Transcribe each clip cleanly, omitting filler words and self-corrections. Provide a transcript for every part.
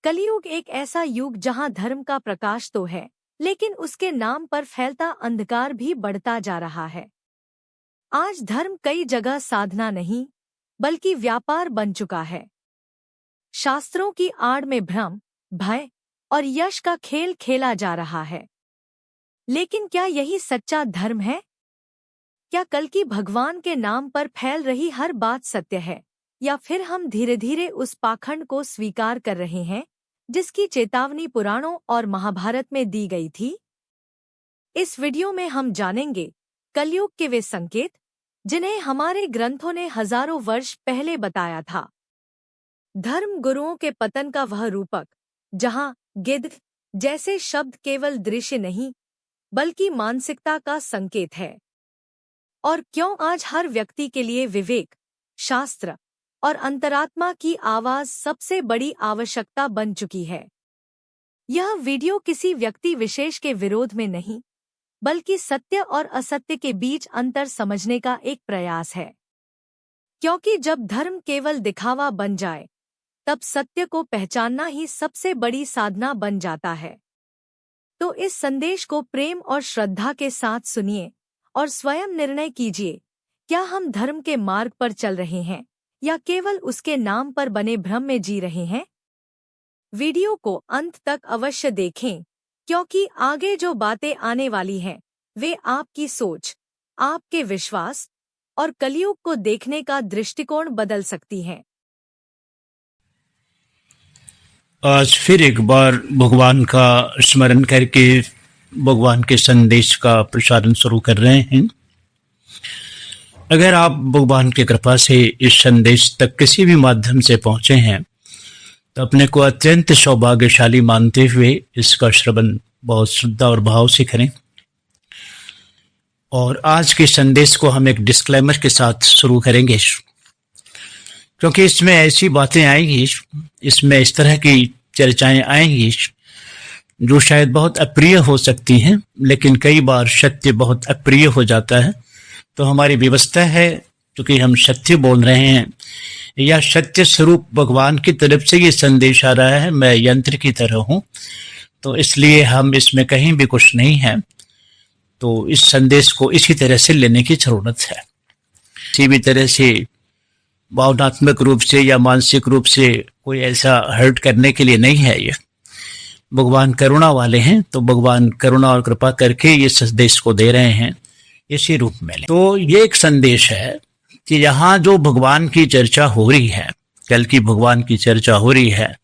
कलयुग एक ऐसा युग जहां धर्म का प्रकाश तो है, लेकिन उसके नाम पर फैलता अंधकार भी बढ़ता जा रहा है। आज धर्म कई जगह साधना नहीं, बल्कि व्यापार बन चुका है। शास्त्रों की आड़ में भ्रम, भय और यश का खेल खेला जा रहा है। लेकिन क्या यही सच्चा धर्म है? क्या कल की भगवान के नाम पर फैल रही हर बात सत्य है, या फिर हम धीरे धीरे उस पाखंड को स्वीकार कर रहे हैं जिसकी चेतावनी पुराणों और महाभारत में दी गई थी? इस वीडियो में हम जानेंगे कलयुग के वे संकेत जिन्हें हमारे ग्रंथों ने हजारों वर्ष पहले बताया था। धर्म गुरुओं के पतन का वह रूपक जहां गिद्ध जैसे शब्द केवल दृश्य नहीं बल्कि मानसिकता का संकेत है। और क्यों आज हर व्यक्ति के लिए विवेक, शास्त्र और अंतरात्मा की आवाज सबसे बड़ी आवश्यकता बन चुकी है। यह वीडियो किसी व्यक्ति विशेष के विरोध में नहीं, बल्कि सत्य और असत्य के बीच अंतर समझने का एक प्रयास है। क्योंकि जब धर्म केवल दिखावा बन जाए, तब सत्य को पहचानना ही सबसे बड़ी साधना बन जाता है। तो इस संदेश को प्रेम और श्रद्धा के साथ सुनिए और स्वयं निर्णय कीजिए, क्या हम धर्म के मार्ग पर चल रहे हैं या केवल उसके नाम पर बने भ्रम में जी रहे हैं? वीडियो को अंत तक अवश्य देखें, क्योंकि आगे जो बातें आने वाली हैं, वे आपकी सोच, आपके विश्वास और कलयुग को देखने का दृष्टिकोण बदल सकती हैं। आज फिर एक बार भगवान का स्मरण करके भगवान के संदेश का प्रसारण शुरू कर रहे हैं। अगर आप भगवान की कृपा से इस संदेश तक किसी भी माध्यम से पहुंचे हैं, तो अपने को अत्यंत सौभाग्यशाली मानते हुए इसका श्रवण बहुत श्रद्धा और भाव से करें। और आज के संदेश को हम एक डिस्क्लेमर के साथ शुरू करेंगे, क्योंकि इसमें ऐसी बातें आएंगी, इसमें इस तरह की चर्चाएं आएंगी जो शायद बहुत अप्रिय हो सकती हैं, लेकिन कई बार सत्य बहुत अप्रिय हो जाता है। तो हमारी व्यवस्था है, क्योंकि हम सत्य बोल रहे हैं या सत्य स्वरूप भगवान की तरफ से ये संदेश आ रहा है, मैं यंत्र की तरह हूँ, तो इसलिए हम इसमें कहीं भी कुछ नहीं है। तो इस संदेश को इसी तरह से लेने की जरूरत है। किसी भी तरह से भावनात्मक रूप से या मानसिक रूप से कोई ऐसा हर्ट करने के लिए नहीं है। ये भगवान करुणा वाले हैं, तो भगवान करुणा और कृपा करके ये संदेश को दे रहे हैं इसी रूप में। तो ये एक संदेश है कि यहाँ जो भगवान की चर्चा हो रही है, कल की भगवान की चर्चा हो रही है,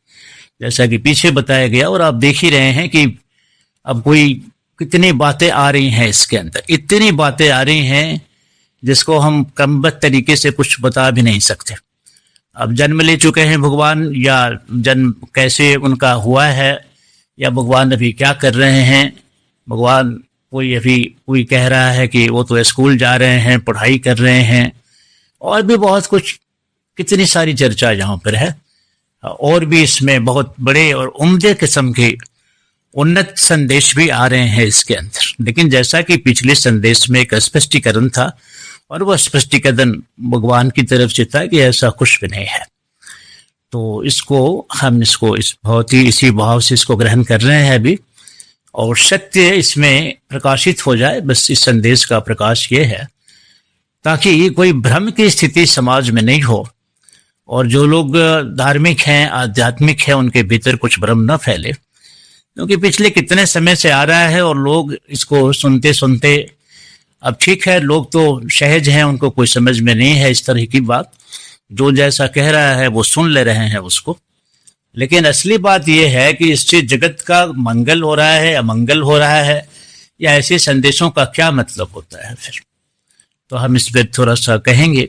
जैसा कि पीछे बताया गया, और आप देख ही रहे हैं कि अब कोई कितनी बातें आ रही हैं इसके अंदर, इतनी बातें आ रही हैं जिसको हम क्रमबद्ध तरीके से कुछ बता भी नहीं सकते। अब जन्म ले चुके हैं भगवान, या जन्म कैसे उनका हुआ है, या भगवान अभी क्या कर रहे हैं। भगवान कोई कह रहा है कि वो तो स्कूल जा रहे हैं, पढ़ाई कर रहे हैं, और भी बहुत कुछ, कितनी सारी चर्चा यहाँ पर है। और भी इसमें बहुत बड़े और उम्दे किस्म के उन्नत संदेश भी आ रहे हैं इसके अंदर। लेकिन जैसा कि पिछले संदेश में एक स्पष्टीकरण था, और वह स्पष्टीकरण भगवान की तरफ से था कि ऐसा कुछ भी नहीं है, तो हम इसको इस बहुत ही इसी भाव से इसको ग्रहण कर रहे हैं अभी, और सत्य इसमें प्रकाशित हो जाए। बस इस संदेश का प्रकाश ये है ताकि कोई भ्रम की स्थिति समाज में नहीं हो, और जो लोग धार्मिक हैं, आध्यात्मिक हैं, उनके भीतर कुछ भ्रम न फैले। क्योंकि पिछले कितने समय से आ रहा है और लोग इसको सुनते सुनते, अब ठीक है, लोग तो सहज हैं, उनको कोई समझ में नहीं है इस तरह की बात, जो जैसा कह रहा है वो सुन ले रहे हैं उसको। लेकिन असली बात यह है कि इससे जगत का मंगल हो रहा है, अमंगल हो रहा है, या ऐसे संदेशों का क्या मतलब होता है फिर। तो हम इस पर थोड़ा सा कहेंगे,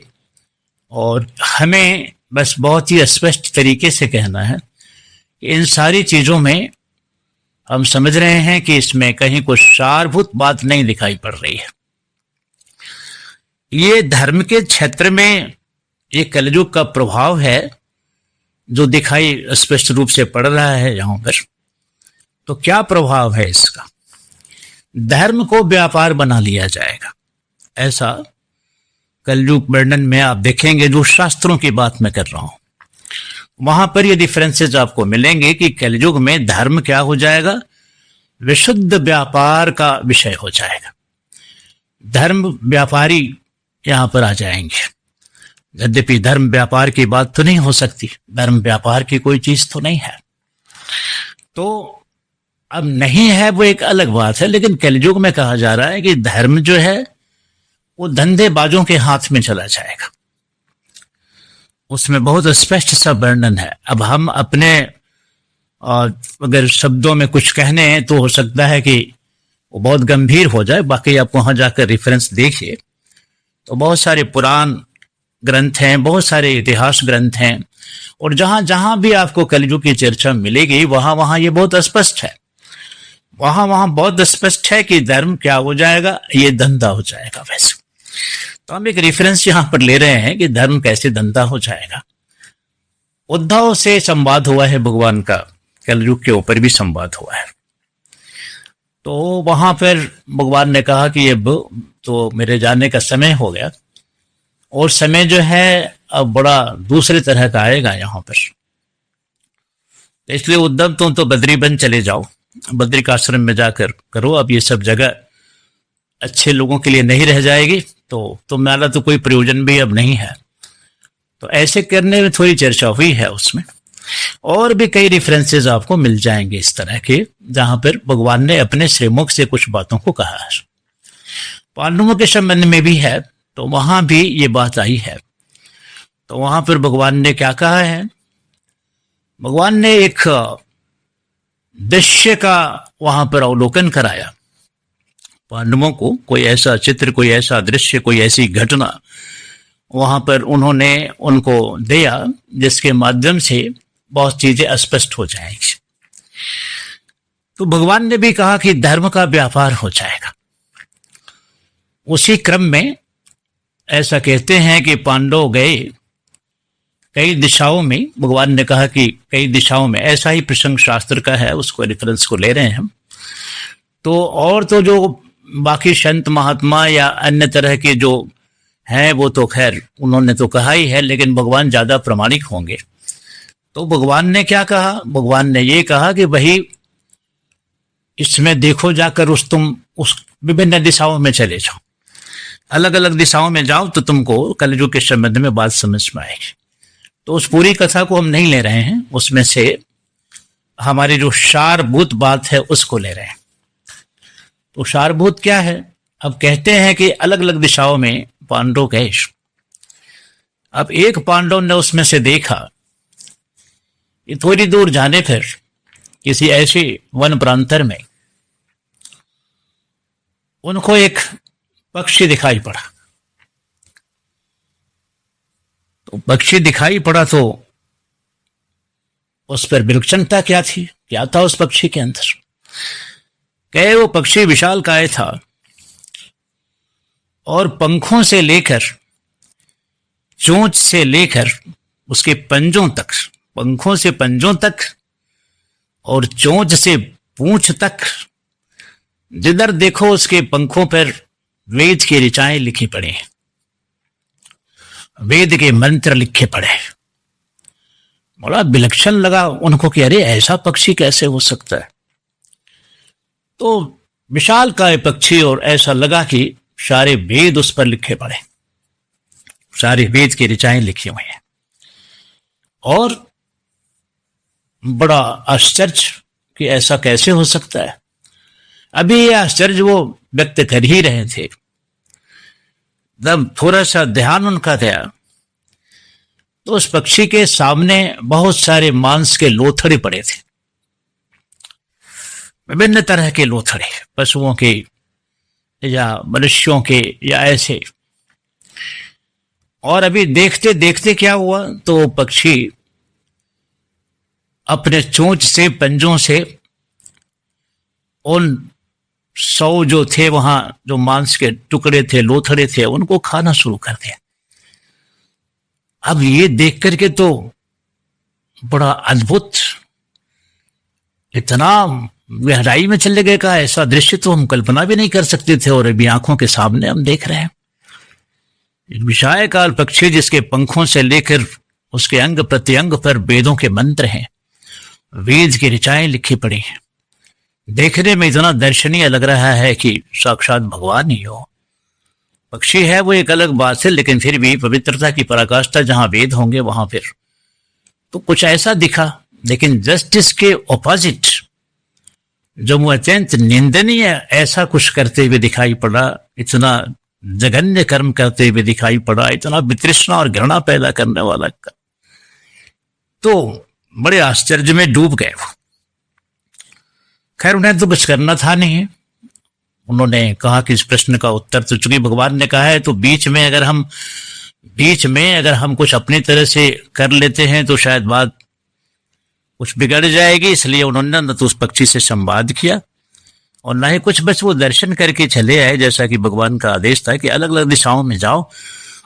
और हमें बस बहुत ही स्पष्ट तरीके से कहना है कि इन सारी चीजों में हम समझ रहे हैं कि इसमें कहीं कुछ सारभूत बात नहीं दिखाई पड़ रही है। ये धर्म के क्षेत्र में ये कलयुग का प्रभाव है जो दिखाई स्पष्ट रूप से पड़ रहा है यहाँ पर। तो क्या प्रभाव है इसका? धर्म को व्यापार बना लिया जाएगा, ऐसा कलयुग वर्णन में आप देखेंगे, जो शास्त्रों की बात मैं कर रहा हूं। वहां पर ये डिफरेंसेस आपको मिलेंगे कि कलयुग में धर्म क्या हो जाएगा, विशुद्ध व्यापार का विषय हो जाएगा। धर्म व्यापारी यहां पर आ जाएंगे। यद्यपि धर्म व्यापार की बात तो नहीं हो सकती, धर्म व्यापार की कोई चीज तो नहीं है, तो अब नहीं है वो एक अलग बात है। लेकिन कलयुग में कहा जा रहा है कि धर्म जो है वो धंधेबाजों के हाथ में चला जाएगा। उसमें बहुत स्पष्ट सा वर्णन है। अब हम अपने अगर शब्दों में कुछ कहने हैं तो हो सकता है कि वो बहुत गंभीर हो जाए, बाकी आप वहां जाकर रेफरेंस देखिए तो बहुत सारे पुराण ग्रंथ हैं, बहुत सारे इतिहास ग्रंथ हैं, और जहां जहां भी आपको कलयुग की चर्चा मिलेगी वहां वहां ये बहुत स्पष्ट है, वहां वहां बहुत स्पष्ट है कि धर्म क्या हो जाएगा, ये धंधा हो जाएगा। वैसे तो हम एक रेफरेंस यहां पर ले रहे हैं कि धर्म कैसे धंधा हो जाएगा। उद्धव से संवाद हुआ है भगवान का, कलयुग के ऊपर भी संवाद हुआ है। तो वहां पर भगवान ने कहा कि अब तो मेरे जाने का समय हो गया, और समय जो है अब बड़ा दूसरे तरह का आएगा यहाँ पर। इसलिए उद्धव तुम तो बद्रीवन चले जाओ, बद्रिकाश्रम में जाकर करो, अब ये सब जगह अच्छे लोगों के लिए नहीं रह जाएगी, तो तुम्हारा तो कोई प्रयोजन भी अब नहीं है। तो ऐसे करने में थोड़ी चर्चा हुई है उसमें, और भी कई रेफरेंसेस आपको मिल जाएंगे इस तरह के, जहां पर भगवान ने अपने श्रीमुख से कुछ बातों को कहा है। पांडवों के संबंध में भी है, तो वहां भी ये बात आई है। तो वहां पर भगवान ने क्या कहा है, भगवान ने एक दृश्य का वहां पर अवलोकन कराया पांडवों को। कोई ऐसा चित्र, कोई ऐसा दृश्य, कोई ऐसी घटना वहां पर उन्होंने उनको दिया जिसके माध्यम से बहुत चीजें स्पष्ट हो जाएंगी। तो भगवान ने भी कहा कि धर्म का व्यापार हो जाएगा। उसी क्रम में ऐसा कहते हैं कि पांडव गए कई दिशाओं में, भगवान ने कहा कि कई दिशाओं में, ऐसा ही प्रसंग शास्त्र का है, उसको रेफरेंस को ले रहे हैं हम। तो और तो जो बाकी संत महात्मा या अन्य तरह के जो हैं वो तो खैर उन्होंने तो कहा ही है, लेकिन भगवान ज्यादा प्रामाणिक होंगे। तो भगवान ने क्या कहा, भगवान ने ये कहा कि वही इसमें देखो जाकर तुम उस विभिन्न दिशाओं में चले जाओ, अलग अलग दिशाओं में जाओ तो तुमको कलयुग के संबंध में बात समझ में आएगी। तो उस पूरी कथा को हम नहीं ले रहे हैं, उसमें से हमारी जो सारभूत बात है उसको ले रहे हैं। तो सारभूत क्या है, अब कहते हैं कि अलग अलग दिशाओं में पांडव गए। अब एक पांडव ने उसमें से देखा कि थोड़ी दूर जाने पर किसी ऐसे वन प्रांतर में उनको एक पक्षी दिखाई पड़ा। तो पक्षी दिखाई पड़ा तो उस पर विलक्षणता क्या थी, क्या था उस पक्षी के अंदर। कहे वो पक्षी विशालकाय था और पंखों से लेकर, चोंच से लेकर उसके पंजों तक, पंखों से पंजों तक और चोंच से पूंछ तक, जिधर देखो उसके पंखों पर वेद की ऋचाएं लिखी पड़ी हैं, वेद के मंत्र लिखे पड़े। बड़ा विलक्षण लगा उनको कि अरे ऐसा पक्षी कैसे हो सकता है। तो विशाल का पक्षी, और ऐसा लगा कि सारे वेद उस पर लिखे पड़े, सारे वेद की ऋचाएं लिखी हुई हैं। और बड़ा आश्चर्य कि ऐसा कैसे हो सकता है। अभी ये आश्चर्य वो व्यक्त कर ही रहे थे, जब थोड़ा सा ध्यान उनका गया तो उस पक्षी के सामने बहुत सारे मांस के लोथड़े पड़े थे, विभिन्न तरह के लोथड़े, पशुओं के या मनुष्यों के या ऐसे। और अभी देखते देखते क्या हुआ, तो पक्षी अपने चोंच से, पंजों से उन 100 जो थे वहां, जो मांस के टुकड़े थे, लोथड़े थे, उनको खाना शुरू कर दिया। अब ये देख करके तो बड़ा अद्भुत, इतना गहराई में चले गए का ऐसा दृश्य तो हम कल्पना भी नहीं कर सकते थे, और अभी आंखों के सामने हम देख रहे हैं। विशालकाय पक्षी जिसके पंखों से लेकर उसके अंग प्रत्यंग पर वेदों के मंत्र हैं, वेद की ऋचाएं लिखी पड़ी हैं। देखने में इतना दर्शनीय लग रहा है कि साक्षात भगवान ही हो। पक्षी है वो एक अलग बात है, लेकिन फिर भी पवित्रता की पराकाष्ठा जहां वेद होंगे वहां फिर तो कुछ ऐसा दिखा। लेकिन जस्टिस के ऑपोजिट जो वो अत्यंत निंदनीय ऐसा कुछ करते हुए दिखाई पड़ा, इतना जघन्य कर्म करते हुए दिखाई पड़ा, इतना वितृष्णा और घृणा पैदा करने वाला कर। तो बड़े आश्चर्य में डूब गए वो। खैर उन्हें तो कुछ करना था नहीं। उन्होंने कहा कि इस प्रश्न का उत्तर तो चूंकि भगवान ने कहा है, तो बीच में अगर हम कुछ अपनी तरह से कर लेते हैं तो शायद बात कुछ बिगड़ जाएगी। इसलिए उन्होंने न तो उस पक्षी से संवाद किया और ना ही कुछ, बस वो दर्शन करके चले आए, जैसा कि भगवान का आदेश था कि अलग अलग दिशाओं में जाओ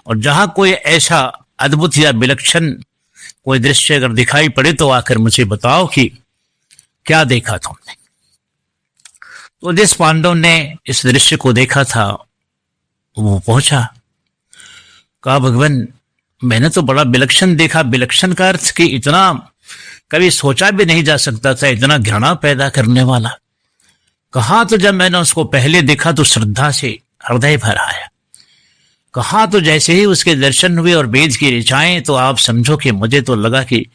और जहां कोई ऐसा अद्भुत या विलक्षण कोई दृश्य अगर दिखाई पड़े तो आकर मुझे बताओ कि क्या देखा तुमने। तो जिस पांडव ने इस दृश्य को देखा था वो पहुंचा, कहा भगवान मैंने तो बड़ा विलक्षण देखा। विलक्षण का अर्थ कि इतना कभी सोचा भी नहीं जा सकता था, इतना घृणा पैदा करने वाला। कहा तो जब मैंने उसको पहले देखा तो श्रद्धा से हृदय भर आया। कहा तो जैसे ही उसके दर्शन हुए और वेद की ऋचाएं, तो आप समझो कि मुझे तो लगा कि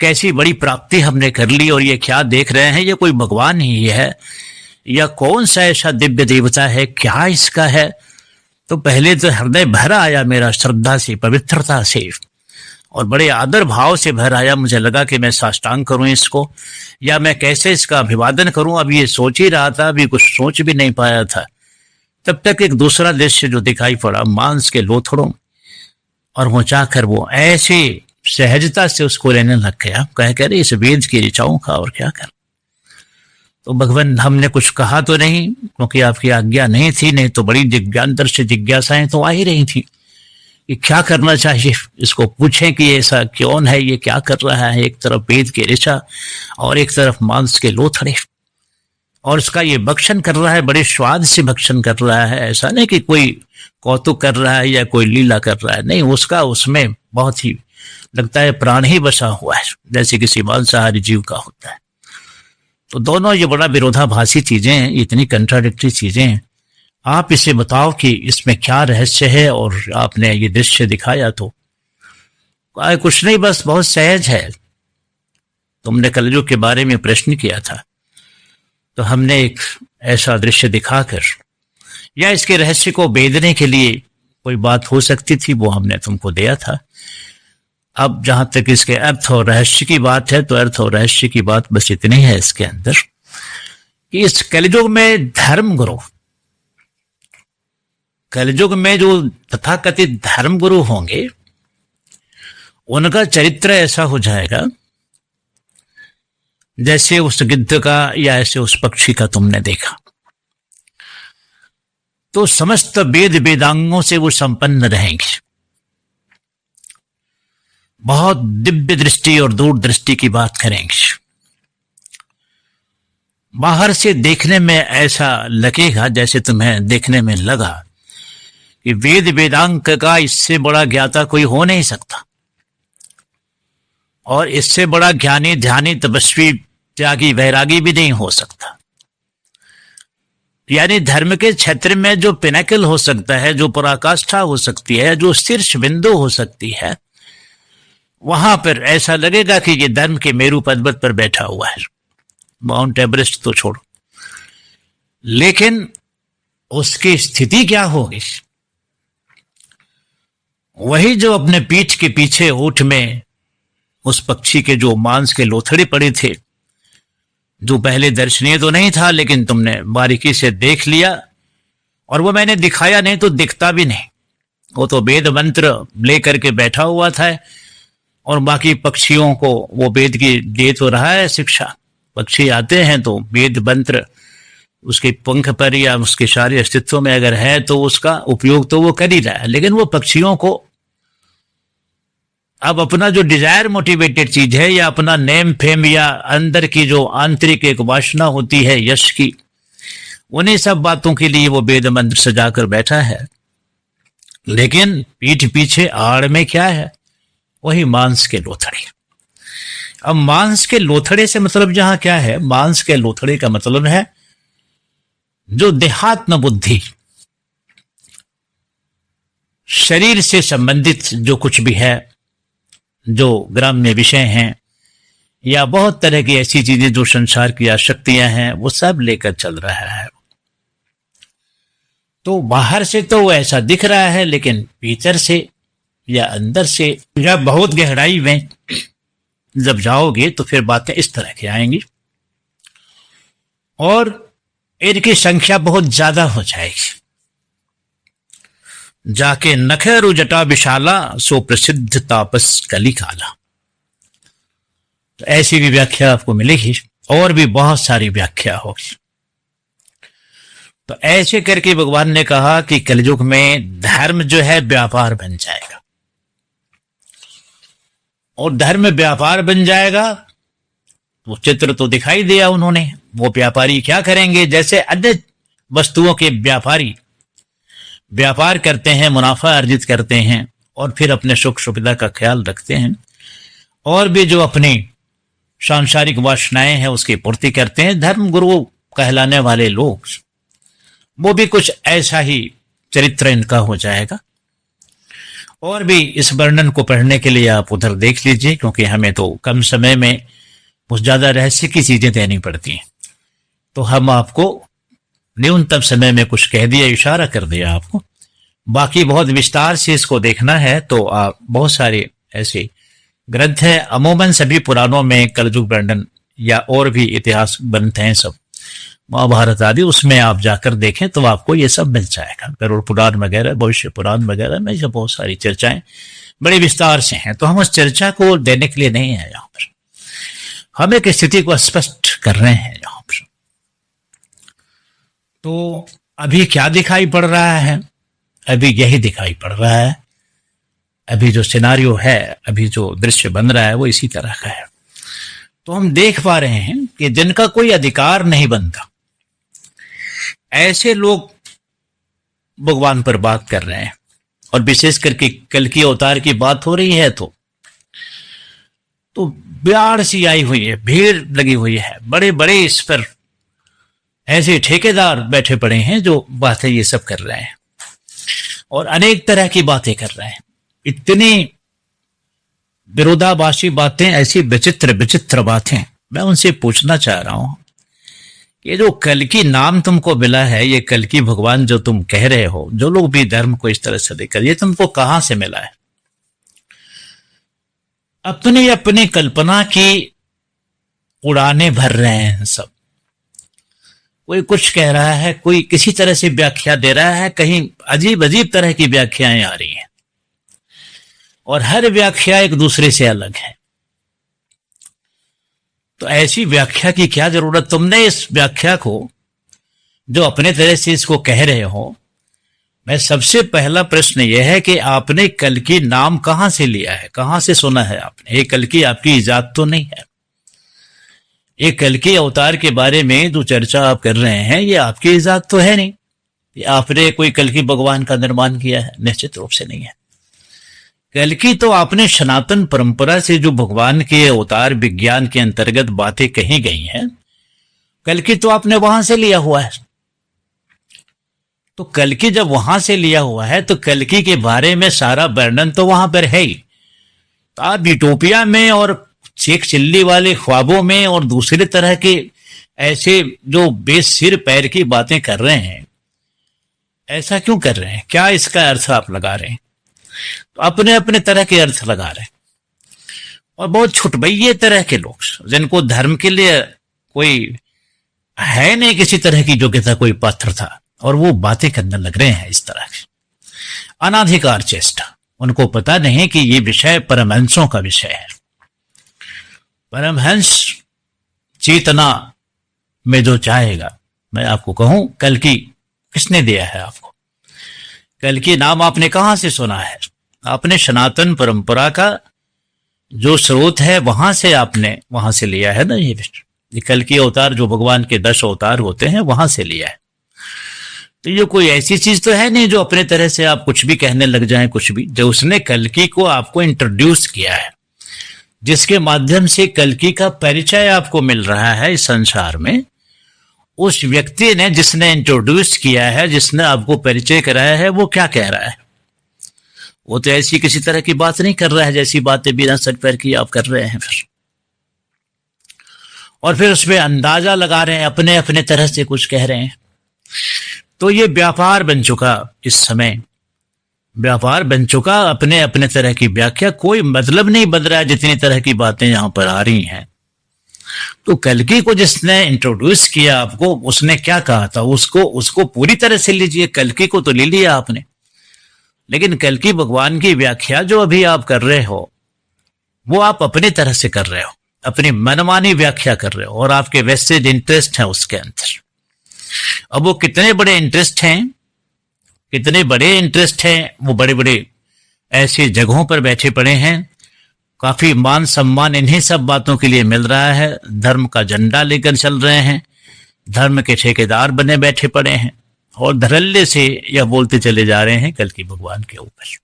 कैसी बड़ी प्राप्ति हमने कर ली। और ये क्या देख रहे हैं, ये कोई भगवान ही है या कौन सा ऐसा दिव्य देवता है, क्या इसका है। तो पहले तो हृदय भर आया मेरा श्रद्धा से, पवित्रता से और बड़े आदर भाव से भर आया। मुझे लगा कि मैं साष्टांग करूं इसको या मैं कैसे इसका अभिवादन करूं। अब ये सोच ही रहा था, अभी कुछ सोच भी नहीं पाया था। तब तक एक दूसरा दृश्य जो दिखाई पड़ा, मांस के लोथड़ों, और वो चाकर वो ऐसे सहजता से उसको लेने लग गया। कह रहे इस वेद की ऋचाओं का और क्या कर। तो भगवान हमने कुछ कहा तो नहीं, क्योंकि आपकी आज्ञा नहीं थी, नहीं तो बड़ी दिव्यांतर से जिज्ञासाएं तो आ ही रही थी कि क्या करना चाहिए। इसको पूछें कि ऐसा कौन है, ये क्या कर रहा है। एक तरफ वेद की ऋचा और एक तरफ मांस के लोथड़े, और इसका ये भक्षण कर रहा है, बड़े स्वाद से भक्षण कर रहा है। ऐसा नहीं कि कोई कौतुक कर रहा है या कोई लीला कर रहा है, नहीं, उसका उसमें बहुत ही लगता है प्राण ही बसा हुआ है, जैसे किसी मांसाहारी जीव का होता है। तो दोनों ये बड़ा विरोधाभासी चीजें हैं, इतनी कंट्राडिक्टरी चीजें हैं। आप इसे बताओ कि इसमें क्या रहस्य है। और आपने ये दृश्य दिखाया तो कुछ नहीं, बस बहुत सहज है। तुमने कलयुग के बारे में प्रश्न किया था, तो हमने एक ऐसा दृश्य दिखाकर या इसके रहस्य को भेदने के लिए कोई बात हो सकती थी वो हमने तुमको दिया था। अब जहां तक इसके अर्थ और रहस्य की बात है, तो अर्थ और रहस्य की बात बस इतनी है इसके अंदर कि इस कलयुग में धर्म गुरु, कलयुग में जो तथाकथित धर्म गुरु होंगे उनका चरित्र ऐसा हो जाएगा जैसे उस गिद्ध का या ऐसे उस पक्षी का तुमने देखा। तो समस्त वेद वेदांगों से वो संपन्न रहेंगे। बहुत दिव्य दृष्टि और दूरदृष्टि की बात करेंगे। बाहर से देखने में ऐसा लगेगा जैसे तुम्हें देखने में लगा कि वेद वेदांग का इससे बड़ा ज्ञाता कोई हो नहीं सकता, और इससे बड़ा ज्ञानी ध्यानी तपस्वी त्यागी वैरागी भी नहीं हो सकता। यानी धर्म के क्षेत्र में जो पिनाकल हो सकता है, जो पराकाष्ठा हो सकती है, जो शीर्ष बिंदु हो सकती है, वहां पर ऐसा लगेगा कि ये धर्म के मेरू पर्वत पर बैठा हुआ है। माउंट एवरेस्ट तो छोड़ो, लेकिन उसकी स्थिति क्या होगी? वही जो अपने पीठ के पीछे ऊंट में उस पक्षी के जो मांस के लोथड़े पड़े थे, जो पहले दर्शनीय तो नहीं था लेकिन तुमने बारीकी से देख लिया, और वो मैंने दिखाया नहीं तो दिखता भी नहीं। वो तो वेद मंत्र लेकर के बैठा हुआ था और बाकी पक्षियों को वो वेद की दे तो रहा है शिक्षा। पक्षी आते हैं तो वेद मंत्र उसके पंख पर या उसके सारे अस्तित्व में अगर है तो उसका उपयोग तो वो कर ही रहा है। लेकिन वो पक्षियों को अब अपना जो डिजायर मोटिवेटेड चीज है या अपना नेम फेम या अंदर की जो आंतरिक एक वासना होती है यश की, उन्हीं सब बातों के लिए वो वेद मंत्र सजाकर बैठा है। लेकिन पीठ पीछे आड़ में क्या है? वही मांस के लोथड़े। अब मांस के लोथड़े से मतलब जहां क्या है, मांस के लोथड़े का मतलब है जो देहात्म बुद्धि, शरीर से संबंधित जो कुछ भी है, जो ग्राम्य विषय हैं या बहुत तरह की ऐसी चीजें जो संसार की आसक्तियां हैं, वो सब लेकर चल रहा है। तो बाहर से तो वो ऐसा दिख रहा है, लेकिन भीतर से या अंदर से या बहुत गहराई में जब जाओगे तो फिर बातें इस तरह की आएंगी और इनकी संख्या बहुत ज्यादा हो जाएगी। जाके नखरु जटा विशाला सो प्रसिद्ध तापस कली काला। तो ऐसी भी व्याख्या आपको मिलेगी और भी बहुत सारी व्याख्या होगी। तो ऐसे करके भगवान ने कहा कि कलयुग में धर्म जो है व्यापार बन जाएगा, और धर्म व्यापार बन जाएगा। वो चित्र तो दिखाई दिया उन्होंने। वो व्यापारी क्या करेंगे, जैसे अन्य वस्तुओं के व्यापारी व्यापार करते हैं, मुनाफा अर्जित करते हैं और फिर अपने सुख सुविधा का ख्याल रखते हैं, और भी जो अपनी सांसारिक वासनाएं हैं उसकी पूर्ति करते हैं, धर्म गुरु कहलाने वाले लोग, वो भी कुछ ऐसा ही चरित्र इनका हो जाएगा। और भी इस वर्णन को पढ़ने के लिए आप उधर देख लीजिए, क्योंकि हमें तो कम समय में कुछ ज्यादा रहस्य की चीजें देनी पड़ती हैं। तो हम आपको न्यूनतम समय में कुछ कह दिया, इशारा कर दिया आपको। बाकी बहुत विस्तार से इसको देखना है तो आप बहुत सारे ऐसे ग्रंथ हैं, अमूमन सभी पुराणों में कलयुग वर्णन या और भी इतिहास ग्रंथ हैं, सब महाभारत आदि, उसमें आप जाकर देखें तो आपको ये सब मिल जाएगा। गरुड़ पुराण वगैरह, भविष्य पुराण वगैरह में ये बहुत सारी चर्चाएं बड़े विस्तार से हैं। तो हम उस चर्चा को देने के लिए नहीं है यहाँ पर, हम एक स्थिति को स्पष्ट कर रहे हैं यहाँ पर। तो अभी क्या दिखाई पड़ रहा है, अभी यही दिखाई पड़ रहा है। अभी जो सिनारियो है, अभी जो दृश्य बन रहा है वो इसी तरह का है। तो हम देख पा रहे हैं कि जिनका कोई अधिकार नहीं बनता, ऐसे लोग भगवान पर बात कर रहे हैं। और विशेष करके कल की अवतार की बात हो रही है तो ब्याड़ सी आई हुई है, भीड़ लगी हुई है, बड़े बड़े इस पर ऐसे ठेकेदार बैठे पड़े हैं जो बातें ये सब कर रहे हैं और अनेक तरह की बातें कर रहे हैं। इतनी विरोधाभासी बातें, ऐसी विचित्र विचित्र बातें। मैं उनसे पूछना चाह रहा हूं, ये जो कल्कि नाम तुमको मिला है, ये कल्कि भगवान जो तुम कह रहे हो, जो लोग भी धर्म को इस तरह से देकर, ये तुमको कहां से मिला है? अपनी अपनी कल्पना की उड़ाने भर रहे हैं सब। कोई कुछ कह रहा है, कोई किसी तरह से व्याख्या दे रहा है, कहीं अजीब अजीब तरह की व्याख्याएं आ रही हैं और हर व्याख्या एक दूसरे से अलग है। तो ऐसी व्याख्या की क्या जरूरत? तुमने इस व्याख्या को जो अपने तरह से इसको कह रहे हो, मैं सबसे पहला प्रश्न यह है कि आपने कल्कि नाम कहां से लिया है, कहां से सुना है आपने? ये कल्कि आपकी इजाद तो नहीं है। ये कल्कि अवतार के बारे में जो चर्चा आप कर रहे हैं, ये आपकी इजाद तो है नहीं। ये आपने कोई कल्कि भगवान का निर्माण किया है? निश्चित रूप से नहीं है। कल्कि तो आपने सनातन परंपरा से जो भगवान के अवतार विज्ञान के अंतर्गत बातें कही गई हैं, कल्कि तो आपने वहां से लिया हुआ है। तो कल्कि जब वहां से लिया हुआ है तो कल्कि के बारे में सारा वर्णन तो वहां पर है ही। तो आप यूटोपिया में और चेक चिल्ली वाले ख्वाबों में और दूसरे तरह के ऐसे जो बेसिर पैर की बातें कर रहे हैं, ऐसा क्यों कर रहे हैं? क्या इसका अर्थ आप लगा रहे हैं? तो अपने अपने तरह के अर्थ लगा रहे हैं। और बहुत छुटभैये तरह के लोग, जिनको धर्म के लिए कोई है नहीं किसी तरह की योग्यता, कोई पात्र था, और वो बातें करने लग रहे हैं इस तरह की अनाधिकार चेष्टा। उनको पता नहीं कि ये विषय परमहंसों का विषय है। परमहंस चेतना में जो चाहेगा, मैं आपको कहूं, कल्कि किसने दिया है आपको? कल्कि नाम आपने कहां से सुना है? आपने सनातन परंपरा का जो स्रोत है वहां से आपने वहां से लिया है ना। ये कल्कि अवतार जो भगवान के 10 अवतार होते हैं, वहां से लिया है। तो ये कोई ऐसी चीज तो है नहीं जो अपने तरह से आप कुछ भी कहने लग जाएं, कुछ भी। जो उसने कल्कि को आपको इंट्रोड्यूस किया है, जिसके माध्यम से कल्कि का परिचय आपको मिल रहा है इस संसार में, उस व्यक्ति ने, जिसने इंट्रोड्यूस किया है, जिसने आपको परिचय कराया है, वो क्या कह रहा है? वो तो ऐसी किसी तरह की बात नहीं कर रहा है जैसी बातें बिना सर पैर की आप कर रहे हैं फिर। और फिर उसमें अंदाजा लगा रहे हैं, अपने अपने तरह से कुछ कह रहे हैं। तो ये व्यापार बन चुका, इस समय व्यापार बन चुका, अपने अपने तरह की व्याख्या, कोई मतलब नहीं बन रहा है जितनी तरह की बातें यहां पर आ रही हैं। तो कल्कि को जिसने इंट्रोड्यूस किया आपको, उसने क्या कहा था? उसको पूरी तरह से लीजिए, कल्कि को तो ले लिया आपने, लेकिन कल्कि भगवान की व्याख्या जो अभी आप कर रहे हो, वो आप अपनी तरह से कर रहे हो, अपनी मनमानी व्याख्या कर रहे हो, और आपके वेस्टेड इंटरेस्ट है उसके अंदर। अब वो कितने बड़े इंटरेस्ट हैं, कितने बड़े इंटरेस्ट हैं, वो बड़े बड़े ऐसी जगहों पर बैठे पड़े हैं, काफी मान सम्मान इन्हीं सब बातों के लिए मिल रहा है, धर्म का झंडा लेकर चल रहे हैं, धर्म के ठेकेदार बने बैठे पड़े हैं, और धड़ल्ले से यह बोलते चले जा रहे हैं कल्कि भगवान के ऊपर।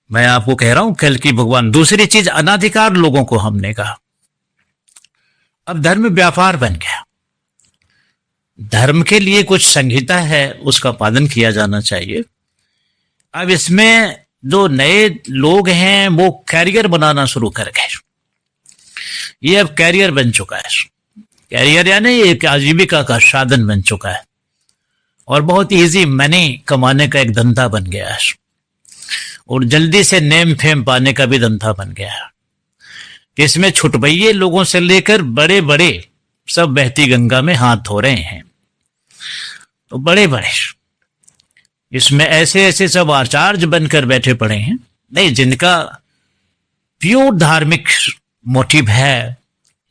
मैं आपको कह रहा हूं कल्कि भगवान। दूसरी चीज, अनाधिकार लोगों को हमने कहा। अब धर्म व्यापार बन गया। धर्म के लिए कुछ संहिता है, उसका पालन किया जाना चाहिए। अब इसमें जो नए लोग हैं वो कैरियर बनाना शुरू कर गए। ये अब कैरियर बन चुका है। कैरियर यानी एक आजीविका का साधन बन चुका है, और बहुत इजी मनी कमाने का एक धंधा बन गया है, और जल्दी से नेम फेम पाने का भी धंधा बन गया है। इसमें छुटभइये लोगों से लेकर बड़े बड़े सब बहती गंगा में हाथ धो रहे हैं। तो बड़े बड़े इसमें ऐसे ऐसे सब आचार्य बनकर बैठे पड़े हैं, नहीं, जिनका प्योर धार्मिक मोटिव है,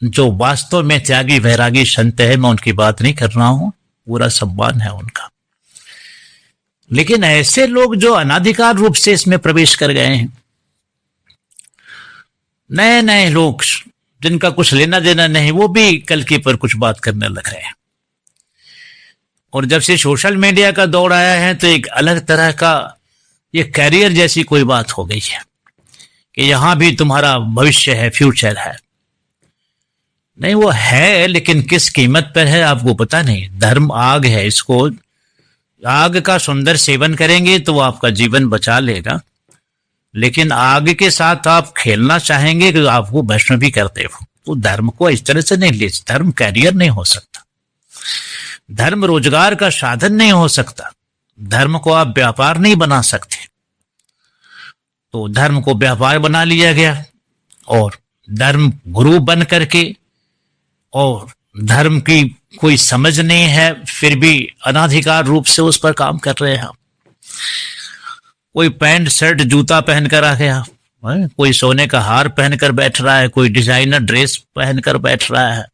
जो वास्तव में त्यागी वैरागी संत है। मैं उनकी बात नहीं कर रहा हूं, पूरा सम्मान है उनका। लेकिन ऐसे लोग जो अनाधिकार रूप से इसमें प्रवेश कर गए हैं, नए नए लोग जिनका कुछ लेना देना नहीं, वो भी कल्कि पर कुछ बात करने लग रहे हैं। और जब से सोशल मीडिया का दौर आया है, तो एक अलग तरह का ये कैरियर जैसी कोई बात हो गई है कि यहां भी तुम्हारा भविष्य है, फ्यूचर है। नहीं, वो है, लेकिन किस कीमत पर है आपको पता नहीं। धर्म आग है, इसको आग का सुंदर सेवन करेंगे तो वो आपका जीवन बचा लेगा, लेकिन आग के साथ आप खेलना चाहेंगे तो आपको भस्म भी कर देगा। तो धर्म को इस तरह से नहीं ले, धर्म कैरियर नहीं हो सकता, धर्म रोजगार का साधन नहीं हो सकता, धर्म को आप व्यापार नहीं बना सकते। तो धर्म को व्यापार बना लिया गया, और धर्म गुरु बन करके, और धर्म की कोई समझ नहीं है, फिर भी अनाधिकार रूप से उस पर काम कर रहे हैं। कोई पैंट शर्ट जूता पहनकर आ गया, कोई सोने का हार पहनकर बैठ रहा है, कोई डिजाइनर ड्रेस पहनकर बैठ रहा है,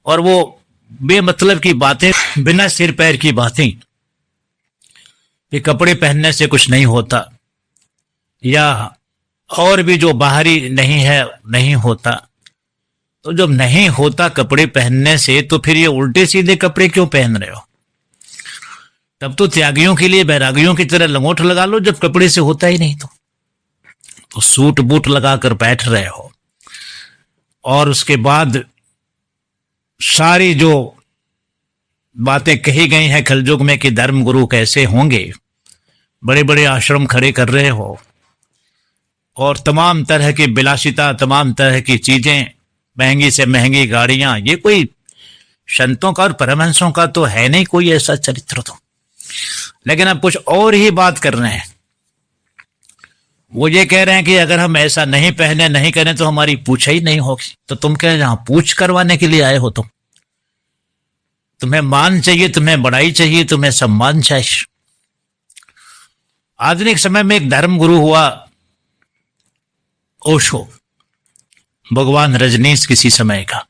और वो बेमतलब की बातें, बिना सिर पैर की बातें कि कपड़े पहनने से कुछ नहीं होता, या और भी जो बाहरी नहीं है नहीं होता। तो जब नहीं होता कपड़े पहनने से, तो फिर ये उल्टे सीधे कपड़े क्यों पहन रहे हो? तब तो त्यागियों के लिए बैरागियों की तरह लंगोट लगा लो, जब कपड़े से होता ही नहीं तो सूट बूट लगाकर बैठ रहे हो। और उसके बाद सारी जो बातें कही गई हैं कलयुग में कि धर्म गुरु कैसे होंगे, बड़े बड़े आश्रम खड़े कर रहे हो, और तमाम तरह की विलासिता, तमाम तरह की चीजें, महंगी से महंगी गाड़ियां। ये कोई संतों का और परमहंसों का तो है नहीं कोई ऐसा चरित्र तो। लेकिन अब कुछ और ही बात कर रहे हैं। वो ये कह रहे हैं कि अगर हम ऐसा नहीं पहने, नहीं करें, तो हमारी पूछ ही नहीं होगी। तो तुम कह रहे हैं पूछ करवाने के लिए आए हो? तुम्हें मान चाहिए, तुम्हें बड़ाई चाहिए, तुम्हें सम्मान चाहिए। आधुनिक समय में एक धर्म गुरु हुआ ओशो, भगवान रजनीश किसी समय का।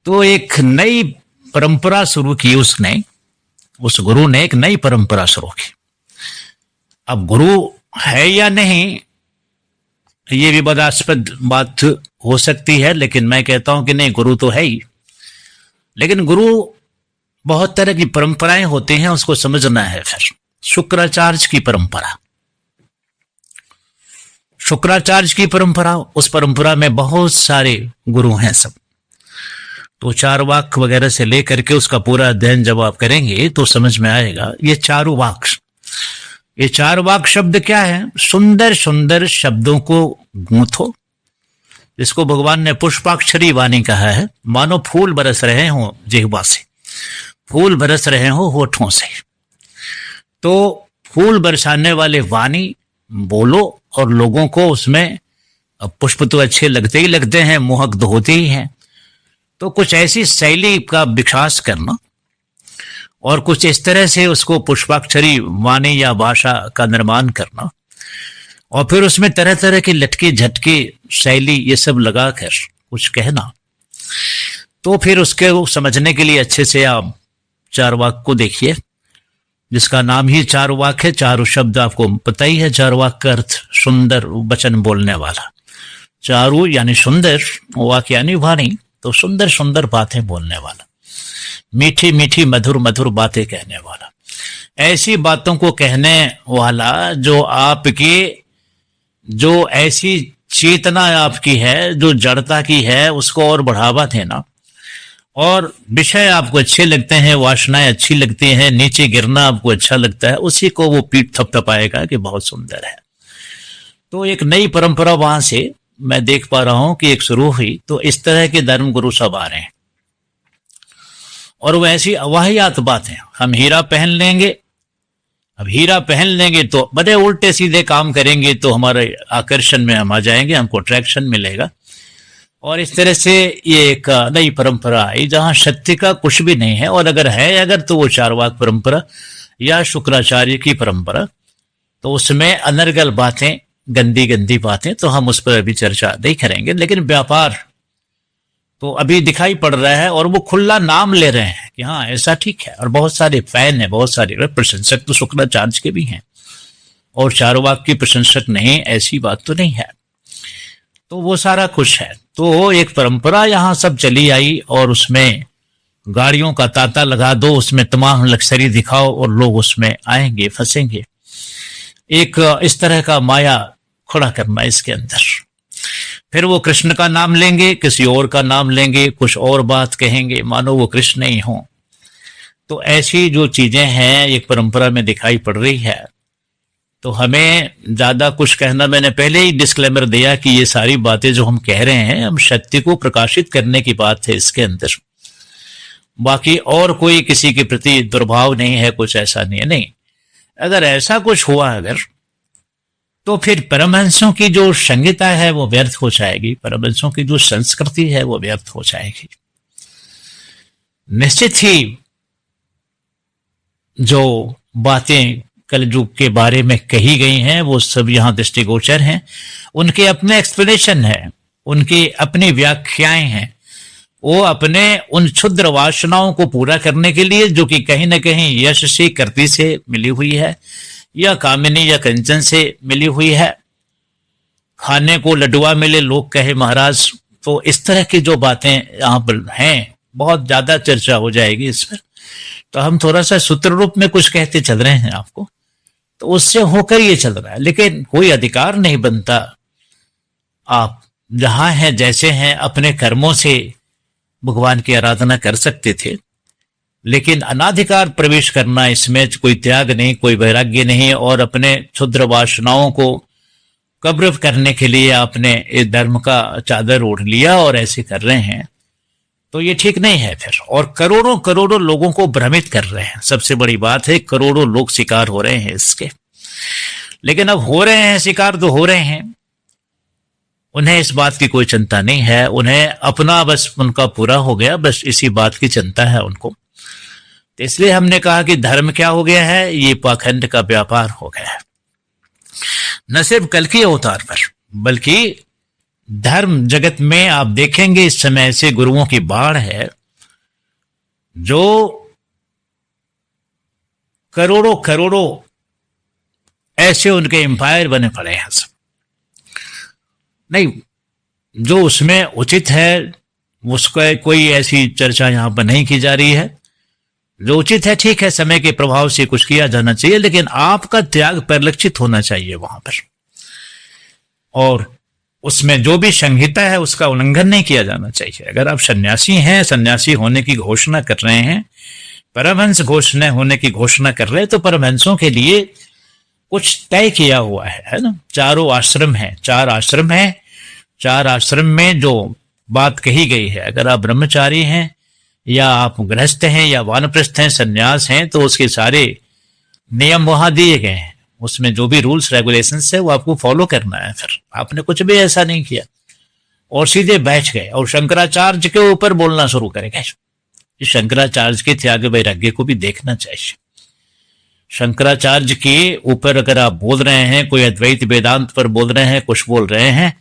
तो एक नई परंपरा शुरू की उसने, उस गुरु ने एक नई परंपरा शुरू की। अब गुरु है या नहीं, ये विवादास्पद बात हो सकती है, लेकिन मैं कहता हूं कि नहीं, गुरु तो है ही। लेकिन गुरु बहुत तरह की परंपराएं होती हैं, उसको समझना है। फिर शुक्राचार्य की परंपरा, शुक्राचार्य की परंपरा, उस परंपरा में बहुत सारे गुरु हैं सब। तो चारवाक वगैरह से लेकर के उसका पूरा अध्ययन जब आप करेंगे तो समझ में आएगा। ये चारुवाक, ये चारवाक शब्द क्या है? सुंदर सुंदर शब्दों को गूंथो, जिसको भगवान ने पुष्पाक्षरी वाणी कहा है। मानो फूल बरस रहे हों जिह्वा से, फूल बरस रहे हों होठों से। तो फूल बरसाने वाले वाणी बोलो और लोगों को उसमें, पुष्प तो अच्छे लगते ही लगते हैं, मोहक तो होते ही हैं। तो कुछ ऐसी शैली का विकास करना और कुछ इस तरह से उसको पुष्पाक्षरी वाणी या भाषा का निर्माण करना, और फिर उसमें तरह तरह की लटके झटके शैली ये सब लगाकर कुछ कहना। तो फिर उसके समझने के लिए अच्छे से आप चारवाक को देखिए, जिसका नाम ही चारुवाक है। चारु शब्द आपको पता ही है, चारुवाक का अर्थ सुंदर वचन बोलने वाला। चारु यानी सुंदर, वाक यानी वाणी, तो सुंदर सुंदर बातें बोलने वाला, मीठी मीठी मधुर मधुर बातें कहने वाला, ऐसी बातों को कहने वाला जो आपकी, जो ऐसी चेतना आपकी है जो जड़ता की है उसको और बढ़ावा देना, और विषय आपको अच्छे लगते हैं, वासनाएं अच्छी लगती हैं, नीचे गिरना आपको अच्छा लगता है, उसी को वो पीठ थपथपाएगा कि बहुत सुंदर है। तो एक नई परंपरा वहां से मैं देख पा रहा हूं कि एक शुरू हुई। तो इस तरह के धर्म गुरु सब आ रहे हैं, और वो ऐसी अवाहियात बात है। हम हीरा पहन लेंगे, अब हीरा पहन लेंगे तो बड़े उल्टे सीधे काम करेंगे तो हमारे आकर्षण में हम आ जाएंगे, हमको अट्रैक्शन मिलेगा। और इस तरह से ये एक नई परंपरा आई जहां सत्य का कुछ भी नहीं है, और अगर है अगर तो वो चारवाक परंपरा या शुक्राचार्य की परंपरा। तो उसमें अनर्गल बातें, गंदी गंदी बातें, तो हम उस पर अभी चर्चा नहीं करेंगे। लेकिन व्यापार तो अभी दिखाई पड़ रहा है, और वो खुला नाम ले रहे हैं कि हाँ ऐसा ठीक है, और बहुत सारे फैन है, बहुत सारे प्रशंसक तो शुक्राचार्य के भी हैं, और चारवाक की प्रशंसक नहीं, ऐसी बात तो नहीं है। तो वो सारा कुछ है। तो एक परंपरा यहाँ सब चली आई, और उसमें गाड़ियों का तांता लगा दो, उसमें तमाम लक्जरी दिखाओ और लोग उसमें आएंगे, फंसेंगे। एक इस तरह का माया खड़ा करना इसके अंदर। फिर वो कृष्ण का नाम लेंगे, किसी और का नाम लेंगे, कुछ और बात कहेंगे, मानो वो कृष्ण ही हों। तो ऐसी जो चीजें हैं एक परंपरा में दिखाई पड़ रही है। तो हमें ज्यादा कुछ कहना, मैंने पहले ही डिस्क्लेमर दिया कि ये सारी बातें जो हम कह रहे हैं, हम सत्य को प्रकाशित करने की बात है इसके अंदर। बाकी और कोई किसी के प्रति दुर्भाव नहीं है, कुछ ऐसा नहीं है। नहीं, अगर ऐसा कुछ हुआ अगर, तो फिर परमहंसों की जो संहिता है वो व्यर्थ हो जाएगी, परमहंसों की जो संस्कृति है वो व्यर्थ हो जाएगी। निश्चित ही जो बातें कलयुग के बारे में कही गई हैं वो सब यहाँ दृष्टिगोचर हैं, उनके अपने एक्सप्लेनेशन है, उनकी अपनी व्याख्याएं हैं। वो अपने उन क्षुद्र वासनाओं को पूरा करने के लिए, जो कि कहीं ना कहीं यश से, कृति से मिली हुई है, या कामिनी या कंचन से मिली हुई है। खाने को लडुआ मिले लोग कहे महाराज। तो इस तरह की जो बातें यहाँ पर हैं, बहुत ज्यादा चर्चा हो जाएगी इस पर। तो हम थोड़ा सा सूत्र रूप में कुछ कहते चल रहे हैं आपको, तो उससे होकर ये चल रहा है। लेकिन कोई अधिकार नहीं बनता, आप जहां हैं जैसे हैं अपने कर्मों से भगवान की आराधना कर सकते थे, लेकिन अनाधिकार प्रवेश करना, इसमें कोई त्याग नहीं, कोई वैराग्य नहीं, और अपने क्षुद्र वासनाओं को कब्र करने के लिए आपने इस धर्म का चादर ओढ़ लिया और ऐसे कर रहे हैं, तो ये ठीक नहीं है फिर। और करोड़ों करोड़ों लोगों को भ्रमित कर रहे हैं। सबसे बड़ी बात है, करोड़ों लोग शिकार हो रहे हैं इसके। लेकिन अब हो रहे हैं शिकार, तो हो रहे हैं, उन्हें इस बात की कोई चिंता नहीं है, उन्हें अपना बस उनका पूरा हो गया, बस इसी बात की चिंता है उनको। तो इसलिए हमने कहा कि धर्म क्या हो गया है, ये पाखंड का व्यापार हो गया है। न सिर्फ कल के अवतार पर, बल्कि धर्म जगत में आप देखेंगे इस समय ऐसे गुरुओं की बाढ़ है जो करोड़ों करोड़ों ऐसे उनके एम्पायर बने पड़े हैं सब। नहीं, जो उसमें उचित है उसका कोई ऐसी चर्चा यहां पर नहीं की जा रही है। जो उचित है, ठीक है, समय के प्रभाव से कुछ किया जाना चाहिए, लेकिन आपका त्याग परिलक्षित होना चाहिए वहां पर, और उसमें जो भी संहिता है उसका उल्लंघन नहीं किया जाना चाहिए। अगर आप सन्यासी हैं, सन्यासी होने की घोषणा कर रहे हैं, परमहंस घोषणा होने की घोषणा कर रहे हैं, तो परमहंसों के लिए कुछ तय किया हुआ है ना। चारों आश्रम है, 4 आश्रम है, 4 आश्रम में जो बात कही गई है, अगर आप ब्रह्मचारी हैं या आप गृहस्थ हैं या वानप्रस्थ हैं, सन्यास हैं, तो उसके सारे नियम वहां दिए गए हैं। उसमें जो भी रूल्स रेगुलेशंस है वो आपको फॉलो करना है। फिर आपने कुछ भी ऐसा नहीं किया और सीधे बैठ गए और शंकराचार्य के ऊपर बोलना शुरू करेंगे। शंकराचार्य के त्याग वैराग्य को भी देखना चाहिए। शंकराचार्य के ऊपर अगर आप बोल रहे हैं, कोई अद्वैत वेदांत पर बोल रहे हैं, कुछ बोल रहे हैं,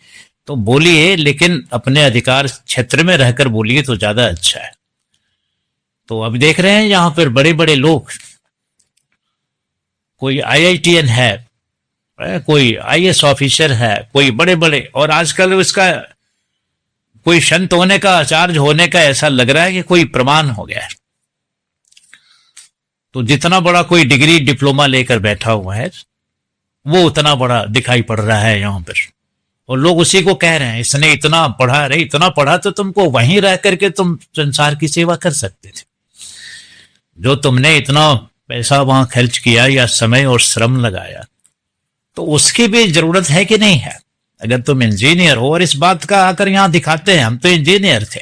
तो बोलिए, लेकिन अपने अधिकार क्षेत्र में रहकर बोलिए तो ज्यादा अच्छा है। तो अब देख रहे हैं यहां पर बड़े बड़े लोग, कोई IITN है, कोई IAS ऑफिसर है, कोई बड़े बड़े, और आजकल इसका कोई संत होने का, आचार्य होने का ऐसा लग रहा है कि कोई प्रमाण हो गया है। तो जितना बड़ा कोई डिग्री डिप्लोमा लेकर बैठा हुआ है वो उतना बड़ा दिखाई पड़ रहा है यहाँ पर, और लोग उसी को कह रहे हैं इसने इतना पढ़ा, रे इतना पढ़ा तो तुमको वहीं रह करके तुम संसार की सेवा कर सकते थे। जो तुमने इतना पैसा वहां खर्च किया या समय और श्रम लगाया, तो उसकी भी जरूरत है कि नहीं है। अगर तुम इंजीनियर हो, और इस बात का आकर यहां दिखाते हैं हम तो इंजीनियर थे,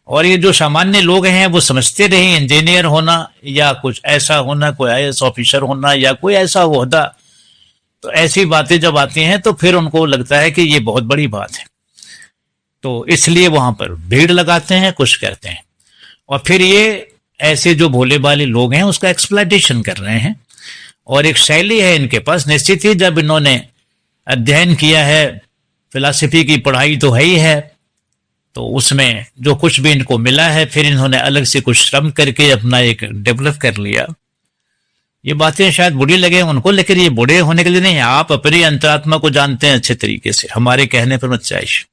और ये जो सामान्य लोग हैं वो समझते नहीं इंजीनियर होना या कुछ ऐसा होना, कोई IAS ऑफिसर होना या कोई ऐसा ओहदा, तो ऐसी बातें जब आती हैं तो फिर उनको लगता है कि ये बहुत बड़ी बात है, तो इसलिए वहां पर भीड़ लगाते हैं, कुछ करते हैं, और फिर ये ऐसे जो भोले भाले लोग हैं उसका एक्सप्लॉइटेशन कर रहे हैं। और एक शैली है इनके पास, निश्चित ही जब इन्होंने अध्ययन किया है, फिलॉसफी की पढ़ाई तो है ही है, तो उसमें जो कुछ भी इनको मिला है फिर इन्होंने अलग से कुछ श्रम करके अपना एक डेवलप कर लिया। ये बातें शायद बुरी लगे उनको, लेकिन ये बुरे होने के लिए नहीं है। आप अपनी अंतरात्मा को जानते हैं अच्छे तरीके से, हमारे कहने पर मत चाहिए।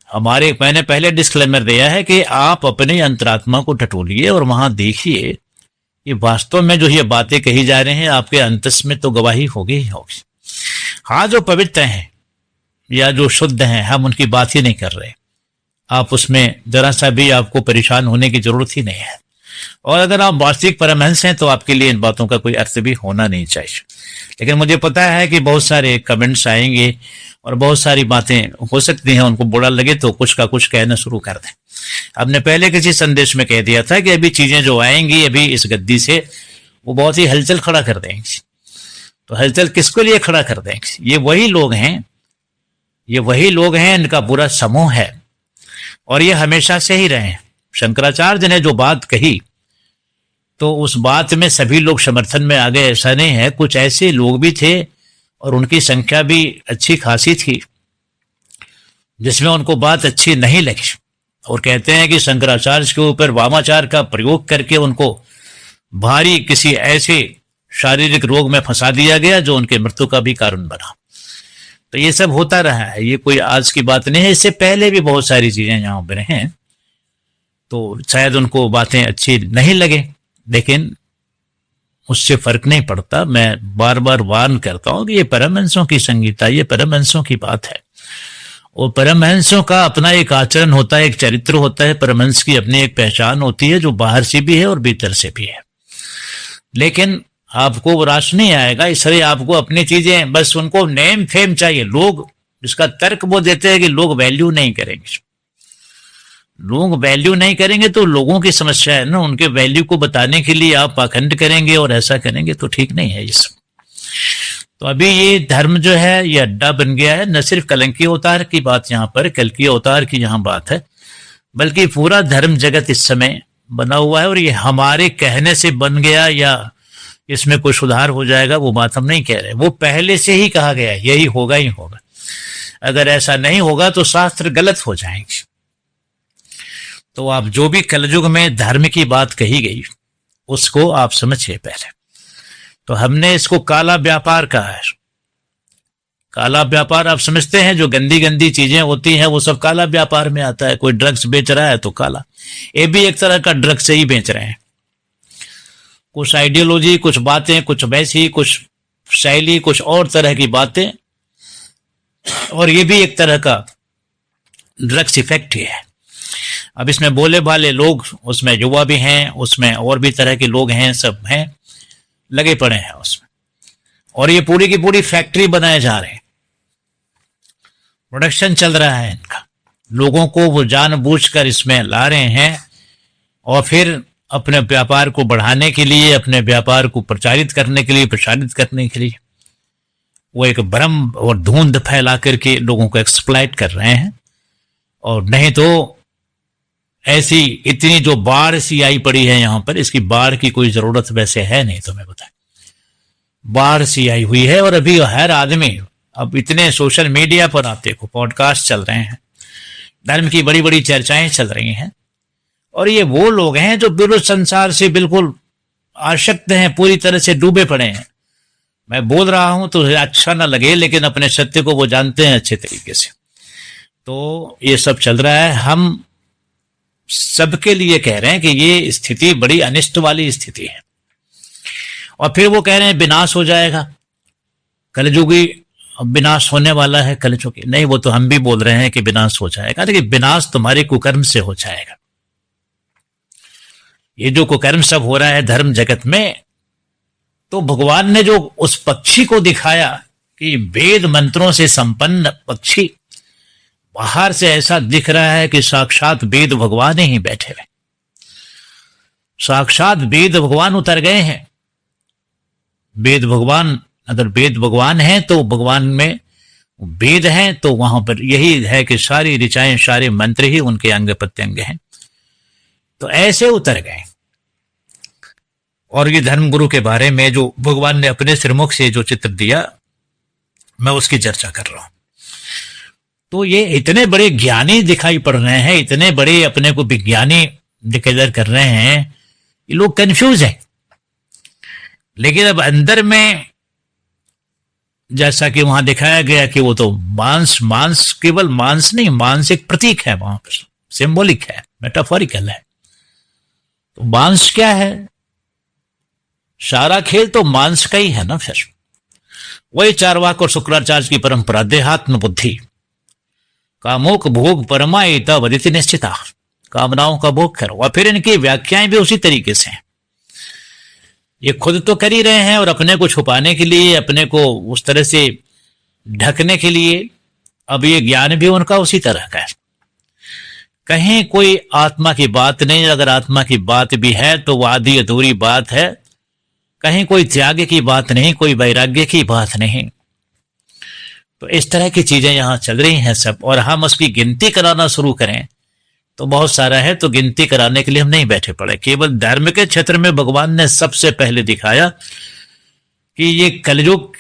मैंने पहले डिस्क्लेमर दिया है कि आप अपनी अंतरात्मा को टटोलिए और वहां देखिए कि वास्तव में जो ये बातें कही जा रही हैं आपके अंतस में तो गवाही होगी ही होगी। हाँ, जो पवित्र हैं या जो शुद्ध हैं, हम उनकी बात ही नहीं कर रहे। आप उसमें जरा सा भी आपको परेशान होने की जरूरत ही नहीं है, और अगर आप वास्तविक परमहंस हैं तो आपके लिए इन बातों का कोई अर्थ भी होना नहीं चाहिए। लेकिन मुझे पता है कि बहुत सारे कमेंट्स आएंगे और बहुत सारी बातें हो सकती हैं, उनको बुरा लगे तो कुछ का कुछ कहना शुरू कर दें। हमने पहले किसी संदेश में कह दिया था कि अभी चीजें जो आएंगी अभी इस गद्दी से, वो बहुत ही हलचल खड़ा कर देंगे। तो हलचल किसके लिए खड़ा कर देंगे? ये वही लोग हैं, ये वही लोग हैं, इनका पूरा समूह है, और ये हमेशा से ही रहे हैं। शंकराचार्य ने जो बात कही तो उस बात में सभी लोग समर्थन में आ गए, ऐसा नहीं है। कुछ ऐसे लोग भी थे और उनकी संख्या भी अच्छी खासी थी जिसमें उनको बात अच्छी नहीं लगी, और कहते हैं कि शंकराचार्य के ऊपर वामाचार का प्रयोग करके उनको भारी किसी ऐसे शारीरिक रोग में फंसा दिया गया जो उनके मृत्यु का भी कारण बना। तो ये सब होता रहा है, ये कोई आज की बात नहीं है। इससे पहले भी बहुत सारी चीजें यहाँ पर हैं, तो शायद उनको बातें अच्छी नहीं लगे, लेकिन उससे फर्क नहीं पड़ता। मैं बार बार वार्न करता हूं कि ये परमहंसों की संगीता, ये परमहंसों की बात है, और परमहंसों का अपना एक आचरण होता है, एक चरित्र होता है। परमहंस की अपनी एक पहचान होती है जो बाहर से भी है और भीतर से भी है। लेकिन आपको वो राश नहीं आएगा, इसलिए आपको अपनी चीजें, बस उनको नेम फेम चाहिए। लोग इसका तर्क वो देते हैं कि लोग वैल्यू नहीं करेंगे। लोग वैल्यू नहीं करेंगे तो लोगों की समस्या है ना, उनके वैल्यू को बताने के लिए आप पाखंड करेंगे और ऐसा करेंगे तो ठीक नहीं है। इस तो अभी ये धर्म जो है ये अड्डा बन गया है। न सिर्फ कलंकी अवतार की बात यहाँ पर, कल्की अवतार की यहाँ बात है, बल्कि पूरा धर्म जगत इस समय बना हुआ है। और ये हमारे कहने से बन गया या इसमें कोई सुधार हो जाएगा वो बात हम नहीं कह रहे, वो पहले से ही कहा गया है, यही होगा ही होगा। अगर ऐसा नहीं होगा तो शास्त्र गलत हो जाएंगे। तो आप जो भी कलयुग में धर्म की बात कही गई उसको आप समझिए पहले। तो हमने इसको काला व्यापार कहा है। काला व्यापार आप समझते हैं, जो गंदी गंदी चीजें होती हैं वो सब काला व्यापार में आता है। कोई ड्रग्स बेच रहा है तो काला, ये भी एक तरह का ड्रग्स से ही बेच रहे हैं। कुछ आइडियोलॉजी, कुछ बातें, कुछ वैसी, कुछ शैली, कुछ और तरह की बातें, और ये भी एक तरह का ड्रग्स इफेक्ट ही है। अब इसमें बोले वाले लोग, उसमें युवा भी हैं, उसमें और भी तरह के लोग हैं, सब हैं, लगे पड़े हैं उसमें, और ये पूरी की पूरी फैक्ट्री बनाए जा रहे हैं, प्रोडक्शन चल रहा है इनका, लोगों को वो जानबूझकर इसमें ला रहे हैं, और फिर अपने व्यापार को बढ़ाने के लिए, अपने व्यापार को प्रचारित करने के लिए, प्रसारित करने के लिए वो एक भ्रम और धुंध फैला करके लोगों को एक्सप्लॉइट कर रहे हैं। और नहीं तो ऐसी इतनी जो बाढ़ सी आई पड़ी है यहाँ पर, इसकी बाढ़ की कोई जरूरत वैसे है नहीं, तो मैं बताएं, बाढ़ सी आई हुई है। और अभी हर आदमी, अब इतने सोशल मीडिया पर आप देखो, पॉडकास्ट चल रहे हैं, धर्म की बड़ी बड़ी चर्चाएं चल रही हैं, और ये वो लोग हैं जो बिल्कुल संसार से बिल्कुल आसक्त हैं, पूरी तरह से डूबे पड़े हैं। मैं बोल रहा हूं तो अच्छा ना लगे, लेकिन अपने सत्य को वो जानते हैं अच्छे तरीके से। तो ये सब चल रहा है, हम सबके लिए कह रहे हैं कि ये स्थिति बड़ी अनिष्ट वाली स्थिति है। और फिर वो कह रहे हैं विनाश हो जाएगा, कलयुगी विनाश होने वाला है, कलयुगी नहीं, वो तो हम भी बोल रहे हैं कि विनाश हो जाएगा, लेकिन विनाश तुम्हारे कुकर्म से हो जाएगा। ये जो कुकर्म सब हो रहा है धर्म जगत में, तो भगवान ने जो उस पक्षी को दिखाया कि वेद मंत्रों से संपन्न पक्षी, बाहर से ऐसा दिख रहा है कि साक्षात वेद भगवान ही बैठे हुए, साक्षात वेद भगवान उतर गए हैं। वेद भगवान, अगर वेद भगवान है तो भगवान में वेद है, तो वहां पर यही है कि सारी ऋचाएं, सारे मंत्र ही उनके अंग प्रत्यंग हैं। तो ऐसे उतर गए। और ये धर्मगुरु के बारे में जो भगवान ने अपने श्रीमुख से जो चित्र दिया, मैं उसकी चर्चा कर रहा हूं। तो ये इतने बड़े ज्ञानी दिखाई पड़ रहे हैं, इतने बड़े अपने को विज्ञानी डिक्लेयर कर रहे हैं, ये लोग कंफ्यूज हैं। लेकिन अब अंदर में जैसा कि वहां दिखाया गया कि वो तो मांस केवल मांस नहीं, मांस एक प्रतीक है, वहां पर सिंबॉलिक है, मेटाफोरिकल है। तो मांस क्या है? सारा खेल तो मांस का ही है ना। फिर वही चार्वाक और शुक्राचार्य की परंपरा, देहात्म बुद्धि, कामोक भोग परमायिता वदिति निश्चिता, कामनाओं का भोग करो। और फिर इनकी व्याख्याएं भी उसी तरीके से हैं। ये खुद तो कर ही रहे हैं, और अपने को छुपाने के लिए, अपने को उस तरह से ढकने के लिए, अब ये ज्ञान भी उनका उसी तरह का है। कहीं कोई आत्मा की बात नहीं, अगर आत्मा की बात भी है तो वो आधी अधूरी बात है। कहीं कोई त्याग की बात नहीं, कोई वैराग्य की बात नहीं। तो इस तरह की चीजें यहां चल रही हैं सब। और हम उसकी गिनती कराना शुरू करें तो बहुत सारा है, तो गिनती कराने के लिए हम नहीं बैठे पड़े। केवल धर्म के क्षेत्र में भगवान ने सबसे पहले दिखाया कि ये कलयुग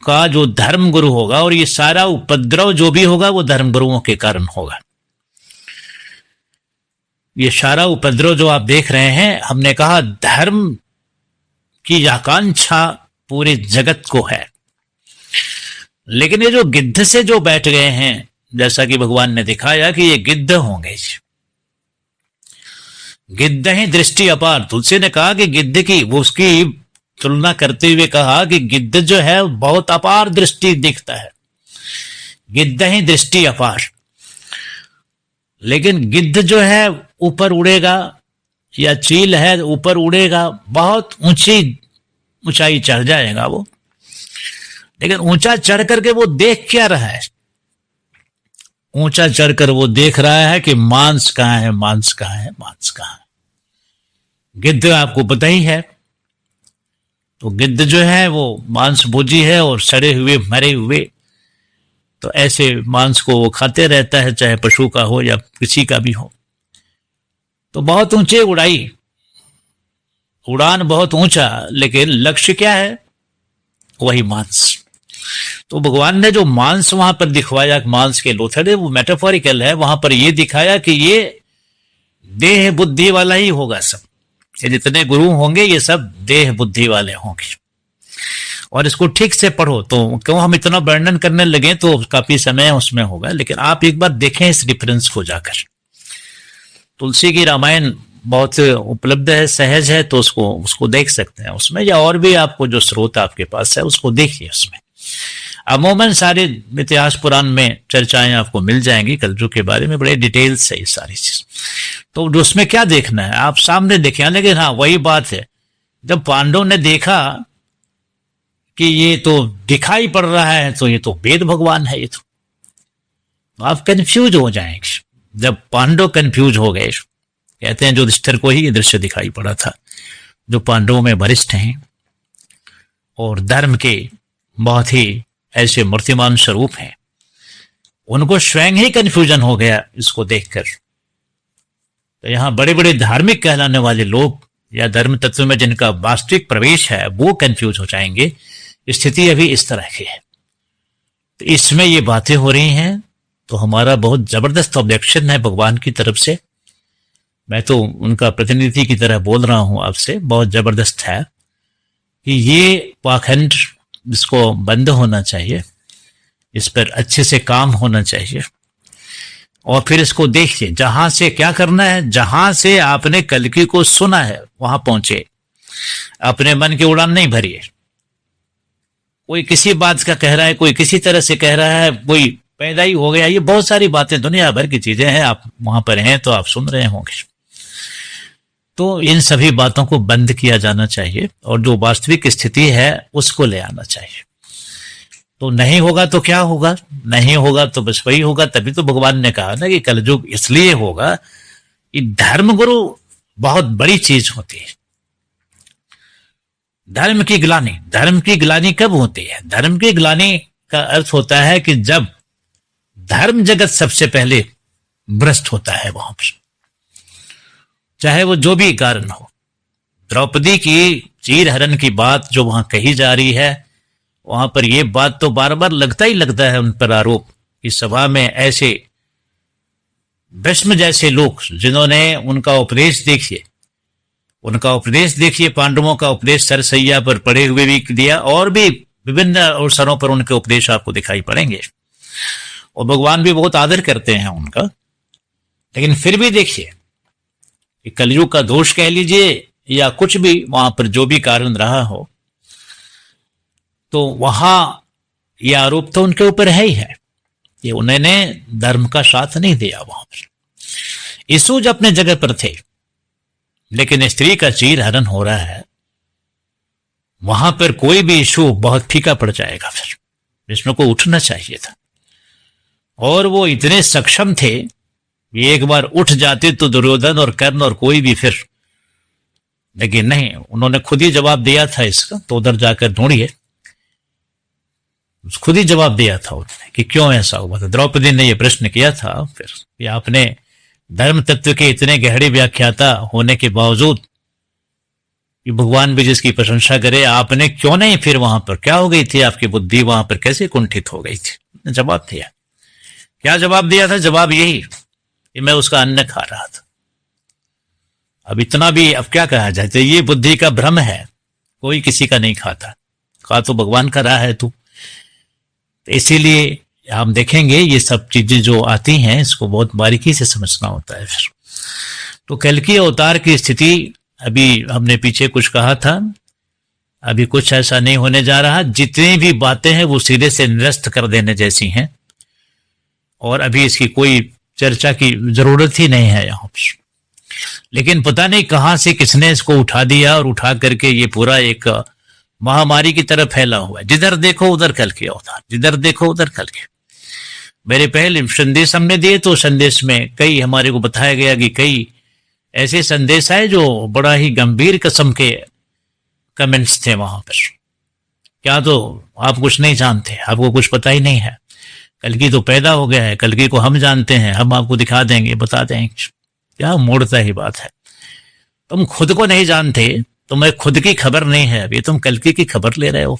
का जो धर्म गुरु होगा, और ये सारा उपद्रव जो भी होगा वो धर्म गुरुओं के कारण होगा। ये सारा उपद्रव जो आप देख रहे हैं, हमने कहा धर्म की आकांक्षा पूरे जगत को है, लेकिन ये जो गिद्ध से जो बैठ गए हैं, जैसा कि भगवान ने दिखाया कि ये गिद्ध होंगे, गिद्ध ही दृष्टि अपार। तुलसी ने कहा कि गिद्ध की, वो उसकी तुलना करते हुए कहा कि गिद्ध जो है बहुत अपार दृष्टि दिखता है, गिद्ध ही दृष्टि अपार। लेकिन गिद्ध जो है ऊपर उड़ेगा, या चील है ऊपर उड़ेगा, बहुत ऊंचाई चढ़ जाएगा वो। लेकिन ऊंचा चढ़ करके वो देख क्या रहा है? ऊंचा चढ़कर वो देख रहा है कि मांस कहां है, मांस कहां है, मांस कहां है। गिद्ध आपको पता ही है, तो गिद्ध जो है वो मांस भोजी है, और सड़े हुए मरे हुए, तो ऐसे मांस को वो खाते रहता है, चाहे पशु का हो या किसी का भी हो। तो बहुत ऊंचे उड़ान बहुत ऊंचा, लेकिन लक्ष्य क्या है? वही मांस। तो भगवान ने जो मांस वहां पर दिखवाया, मांस के लोथड़े, वो मेटाफोरिकल है। वहां पर ये दिखाया कि ये देह बुद्धि वाला ही होगा सब। ये जितने गुरु होंगे ये सब देह बुद्धि वाले होंगे। और इसको ठीक से पढ़ो, तो क्यों हम इतना वर्णन करने लगे तो काफी समय उसमें होगा। लेकिन आप एक बार देखें इस डिफरेंस को जाकर। तुलसी की रामायण बहुत उपलब्ध है, सहज है, तो उसको उसको देख सकते हैं उसमें, या और भी आपको जो स्रोत आपके पास है उसको देखिए उसमें। अमूमन सारे इतिहास पुराण में चर्चाएं आपको मिल जाएंगी कलयुग के बारे में, बड़े डिटेल्स है ये सारी चीज। तो उसमें क्या देखना है आप सामने देखें। लेकिन हाँ वही बात है, जब पांडवों ने देखा कि ये तो दिखाई पड़ रहा है तो ये तो वेद भगवान है, ये तो आप कंफ्यूज हो जाएंगे। जब पांडव कंफ्यूज हो गए, कहते हैं युधिष्ठिर को ही ये दृश्य दिखाई पड़ा था, जो पांडवों में वरिष्ठ हैं और धर्म के बहुत ही ऐसे मूर्तिमान स्वरूप हैं, उनको स्वयं ही कंफ्यूजन हो गया इसको देखकर। तो यहां बड़े बड़े धार्मिक कहलाने वाले लोग या धर्म तत्व में जिनका वास्तविक प्रवेश है वो कंफ्यूज हो जाएंगे। स्थिति अभी इस तरह की है। तो इसमें ये बातें हो रही हैं, तो हमारा बहुत जबरदस्त ऑब्जेक्शन है भगवान की तरफ से। मैं तो उनका प्रतिनिधि की तरह बोल रहा हूं आपसे, बहुत जबरदस्त है कि ये पाखंड इसको बंद होना चाहिए, इस पर अच्छे से काम होना चाहिए। और फिर इसको देखिए, जहां से क्या करना है, जहां से आपने कल्कि को सुना है वहां पहुंचे, अपने मन की उड़ान नहीं भरिए। कोई किसी बात का कह रहा है, कोई किसी तरह से कह रहा है, कोई पैदा ही हो गया, ये बहुत सारी बातें दुनिया भर की चीजें हैं, आप वहां पर हैं तो आप सुन रहे होंगे। तो इन सभी बातों को बंद किया जाना चाहिए और जो वास्तविक स्थिति है उसको ले आना चाहिए। तो नहीं होगा तो क्या होगा, नहीं होगा तो बस वही होगा। तभी तो भगवान ने कहा ना कि कलयुग इसलिए होगा कि धर्मगुरु बहुत बड़ी चीज होती है। धर्म की ग्लानि, धर्म की ग्लानि कब होती है? धर्म की ग्लानि का अर्थ होता है कि जब धर्म जगत सबसे पहले भ्रष्ट होता है वहां पर, चाहे वो जो भी कारण हो। द्रौपदी की चीर हरण की बात जो वहां कही जा रही है, वहां पर यह बात तो बार बार लगता ही लगता है उन पर आरोप कि सभा में ऐसे भीष्म जैसे लोग जिन्होंने उनका उपदेश देखिए, उनका उपदेश देखिए, पांडवों का उपदेश सरसैया पर पड़े हुए भी दिया, और भी विभिन्न अवसरों पर उनके उपदेश आपको दिखाई पड़ेंगे और भगवान भी बहुत आदर करते हैं उनका। लेकिन फिर भी देखिए, कलयुग का दोष कह लीजिए या कुछ भी वहां पर जो भी कारण रहा हो, तो वहां यह आरोप तो उनके ऊपर है ही है कि उन्होंने धर्म का साथ नहीं दिया। वहां पर यीशु जब अपने जगह पर थे, लेकिन स्त्री का चीर हरण हो रहा है, वहां पर कोई भी इशू बहुत फीका पड़ जाएगा, फिर इसमें को उठना चाहिए था। और वो इतने सक्षम थे, एक बार उठ जाते तो दुर्योधन और कर्ण और कोई भी फिर, लेकिन नहीं, उन्होंने खुद ही जवाब दिया था इसका। तो उधर जाकर ढूंढिए, खुद ही जवाब दिया था उन्होंने कि क्यों ऐसा हुआ था। द्रौपदी ने यह प्रश्न किया था फिर कि आपने धर्म तत्व के इतने गहरे व्याख्याता होने के बावजूद, कि भगवान भी जिसकी प्रशंसा करे, आपने क्यों नहीं फिर वहां पर, क्या हो गई थी आपकी बुद्धि, वहां पर कैसे कुंठित हो गई थी? जवाब दिया। क्या जवाब दिया था? जवाब यही कि मैं उसका अन्न खा रहा था। अब इतना भी अब क्या कहा जाए, तो ये बुद्धि का भ्रम है, कोई किसी का नहीं खाता, खा तो भगवान का रहा है तू। इसीलिए हम देखेंगे ये सब चीजें जो आती हैं इसको बहुत बारीकी से समझना होता है। फिर तो कल्कि अवतार की स्थिति अभी हमने पीछे कुछ कहा था, अभी कुछ ऐसा नहीं होने जा रहा। जितनी भी बातें हैं वो सीधे से निरस्त कर देने जैसी हैं और अभी इसकी कोई चर्चा की जरूरत ही नहीं है यहाँ पर। लेकिन पता नहीं कहां से किसने इसको उठा दिया और उठा करके ये पूरा एक महामारी की तरह फैला हुआ है। जिधर देखो उधर कल्कि अवतार, जिधर देखो उधर कल्कि। मेरे पहले संदेश हमने दिए तो संदेश में कई हमारे को बताया गया कि कई ऐसे संदेश आए जो बड़ा ही गंभीर किस्म के कमेंट्स थे वहां पर। क्या तो आप कुछ नहीं जानते, आपको कुछ पता ही नहीं है, कल्कि तो पैदा हो गया है, कल्कि को हम जानते हैं, हम आपको दिखा देंगे, बता देंगे। क्या मोड़ता ही बात है। तुम खुद को नहीं जानते, तुम्हें खुद की खबर नहीं है, अभी तुम कल्कि की खबर ले रहे हो।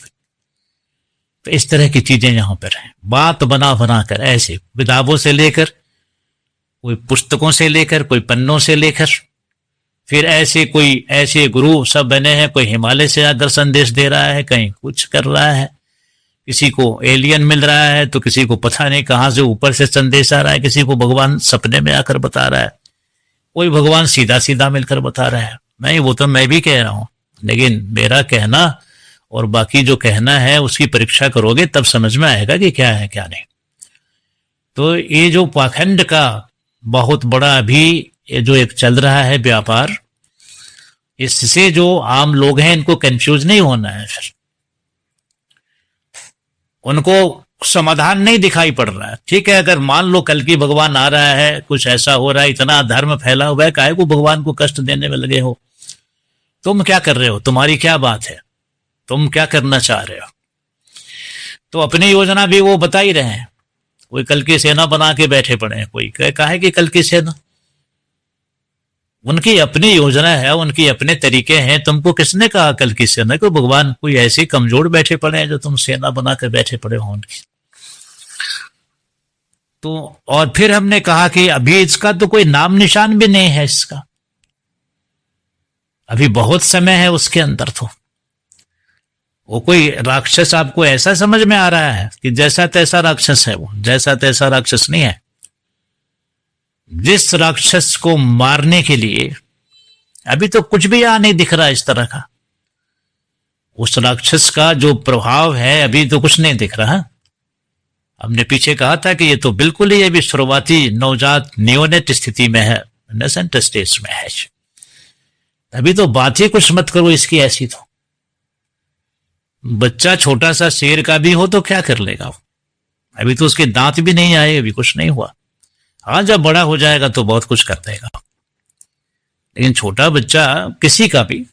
तो इस तरह की चीजें यहां पर हैं, बात बना बना कर ऐसे किताबों से लेकर, कोई पुस्तकों से लेकर, कोई पन्नों से लेकर, फिर ऐसे कोई ऐसे गुरु सब बने हैं, कोई हिमालय से आकर संदेश दे रहा है, कहीं कुछ कर रहा है, किसी को एलियन मिल रहा है तो किसी को पता नहीं कहां से ऊपर से संदेश आ रहा है, किसी को भगवान सपने में आकर बता रहा है। वही भगवान सीधा सीधा मिलकर बता रहा है। नहीं, वो तो मैं भी कह रहा हूं, लेकिन मेरा कहना और बाकी जो कहना है उसकी परीक्षा करोगे तब समझ में आएगा कि क्या है क्या नहीं। तो ये जो पाखंड का बहुत बड़ा अभी ये जो एक चल रहा है व्यापार, इससे जो आम लोग हैं इनको कंफ्यूज नहीं होना है, फिर उनको समाधान नहीं दिखाई पड़ रहा है। ठीक है, अगर मान लो कल की भगवान आ रहा है, कुछ ऐसा हो रहा है, इतना धर्म फैला हुआ है, काहे को भगवान को कष्ट देने में लगे हो? तुम क्या कर रहे हो? तुम्हारी क्या बात है? तुम क्या करना चाह रहे हो? तो अपनी योजना भी वो बता ही रहे हैं। कोई कल की सेना बना के बैठे पड़े हैं, कोई काहे कि कल की सेना, उनकी अपनी योजना है, उनकी अपने तरीके हैं। तुमको किसने कहा कल की सेना को? भगवान कोई ऐसे कमजोर बैठे पड़े हैं जो तुम सेना बना कर बैठे पड़े हो उनकी? तो और फिर हमने कहा कि अभी इसका तो कोई नाम निशान भी नहीं है, इसका अभी बहुत समय है उसके अंदर। तो वो कोई राक्षस आपको ऐसा समझ में आ रहा है कि जैसा तैसा राक्षस है? वो जैसा तैसा राक्षस नहीं है। जिस राक्षस को मारने के लिए अभी तो कुछ भी यहां नहीं दिख रहा इस तरह का, उस राक्षस का जो प्रभाव है अभी तो कुछ नहीं दिख रहा। हमने पीछे कहा था कि ये तो बिल्कुल ही अभी शुरुआती नवजात नियोनेट स्थिति में है, नेसेंट स्टेज में है। अभी तो बात ही कुछ मत करो इसकी ऐसी। तो बच्चा छोटा सा शेर का भी हो तो क्या कर लेगा वो? अभी तो उसके दांत भी नहीं आए, अभी कुछ नहीं हुआ। हाँ, जब बड़ा हो जाएगा तो बहुत कुछ कर देगा, लेकिन छोटा बच्चा किसी का भी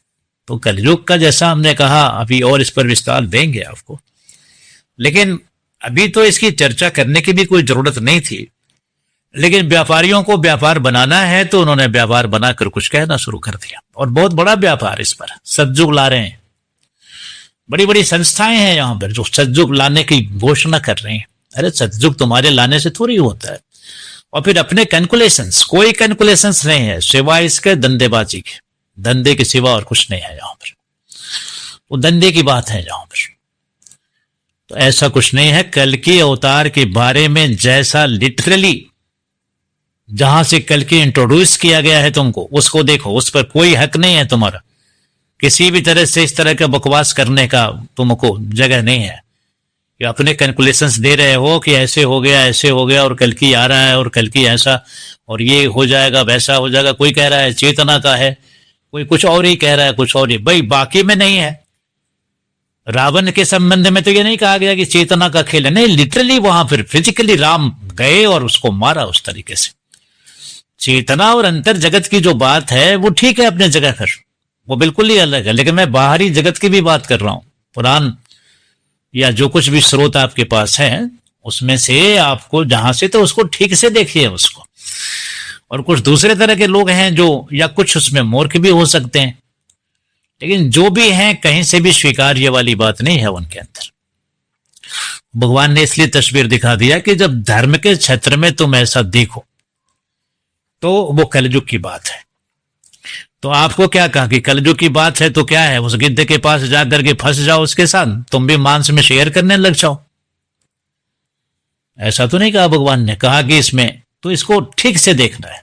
तो कलयुग का, जैसा हमने कहा, अभी और इस पर विस्तार देंगे आपको, लेकिन अभी तो इसकी चर्चा करने की भी कोई जरूरत नहीं थी। लेकिन व्यापारियों को व्यापार बनाना है तो उन्होंने व्यापार बनाकर कुछ कहना शुरू कर दिया, और बहुत बड़ा व्यापार इस पर सतयुग ला रहे हैं। बड़ी बड़ी संस्थाएं हैं यहाँ पर जो सतयुग लाने की घोषणा कर रही हैं। अरे सतयुग तुम्हारे लाने से थोड़ी होता है। और फिर अपने कैलकुलेशंस, कोई कैलकुलेशंस नहीं है सिवाय इसके धंधेबाजी के। धंधे के सिवा और कुछ नहीं है यहाँ पर, वो धंधे की बात है यहाँ पर। तो ऐसा कुछ नहीं है। कल के अवतार के बारे में जैसा लिटरली जहां से कल के इंट्रोड्यूस किया गया है तुमको, उसको देखो, उस पर कोई हक नहीं है तुम्हारा। किसी भी तरह से इस तरह का बकवास करने का तुमको जगह नहीं है कि अपने कैलकुलेशंस दे रहे हो कि ऐसे हो गया, ऐसे हो गया, और कल की आ रहा है, और कल की ऐसा, और ये हो जाएगा, वैसा हो जाएगा। कोई कह रहा है चेतना का है, कोई कुछ और ही कह रहा है, कुछ और ही। भाई बाकी में नहीं है। रावण के संबंध में तो ये नहीं कहा गया कि चेतना का खेल है, नहीं, लिटरली वहां फिर फिजिकली राम गए और उसको मारा उस तरीके से। चेतना और अंतर जगत की जो बात है वो ठीक है अपने जगह पर, वो बिल्कुल ही अलग है। लेकिन मैं बाहरी जगत की भी बात कर रहा हूं। पुराण या जो कुछ भी स्रोत आपके पास है उसमें से आपको जहां से, तो उसको ठीक से देखिए उसको। और कुछ दूसरे तरह के लोग हैं जो, या कुछ उसमें मूर्ख भी हो सकते हैं, लेकिन जो भी हैं कहीं से भी स्वीकार्य वाली बात नहीं है उनके अंदर। भगवान ने इसलिए तस्वीर दिखा दिया कि जब धर्म के क्षेत्र में तुम ऐसा देखो तो वो कलयुग की बात है। तो आपको क्या कहा कि कलयुग की बात है तो क्या है, उस गिद्ध के पास जाकर के फंस जाओ उसके साथ, तुम भी मांस में शेयर करने लग जाओ। ऐसा तो नहीं कहा भगवान ने, कहा कि इसमें तो इसको ठीक से देखना है।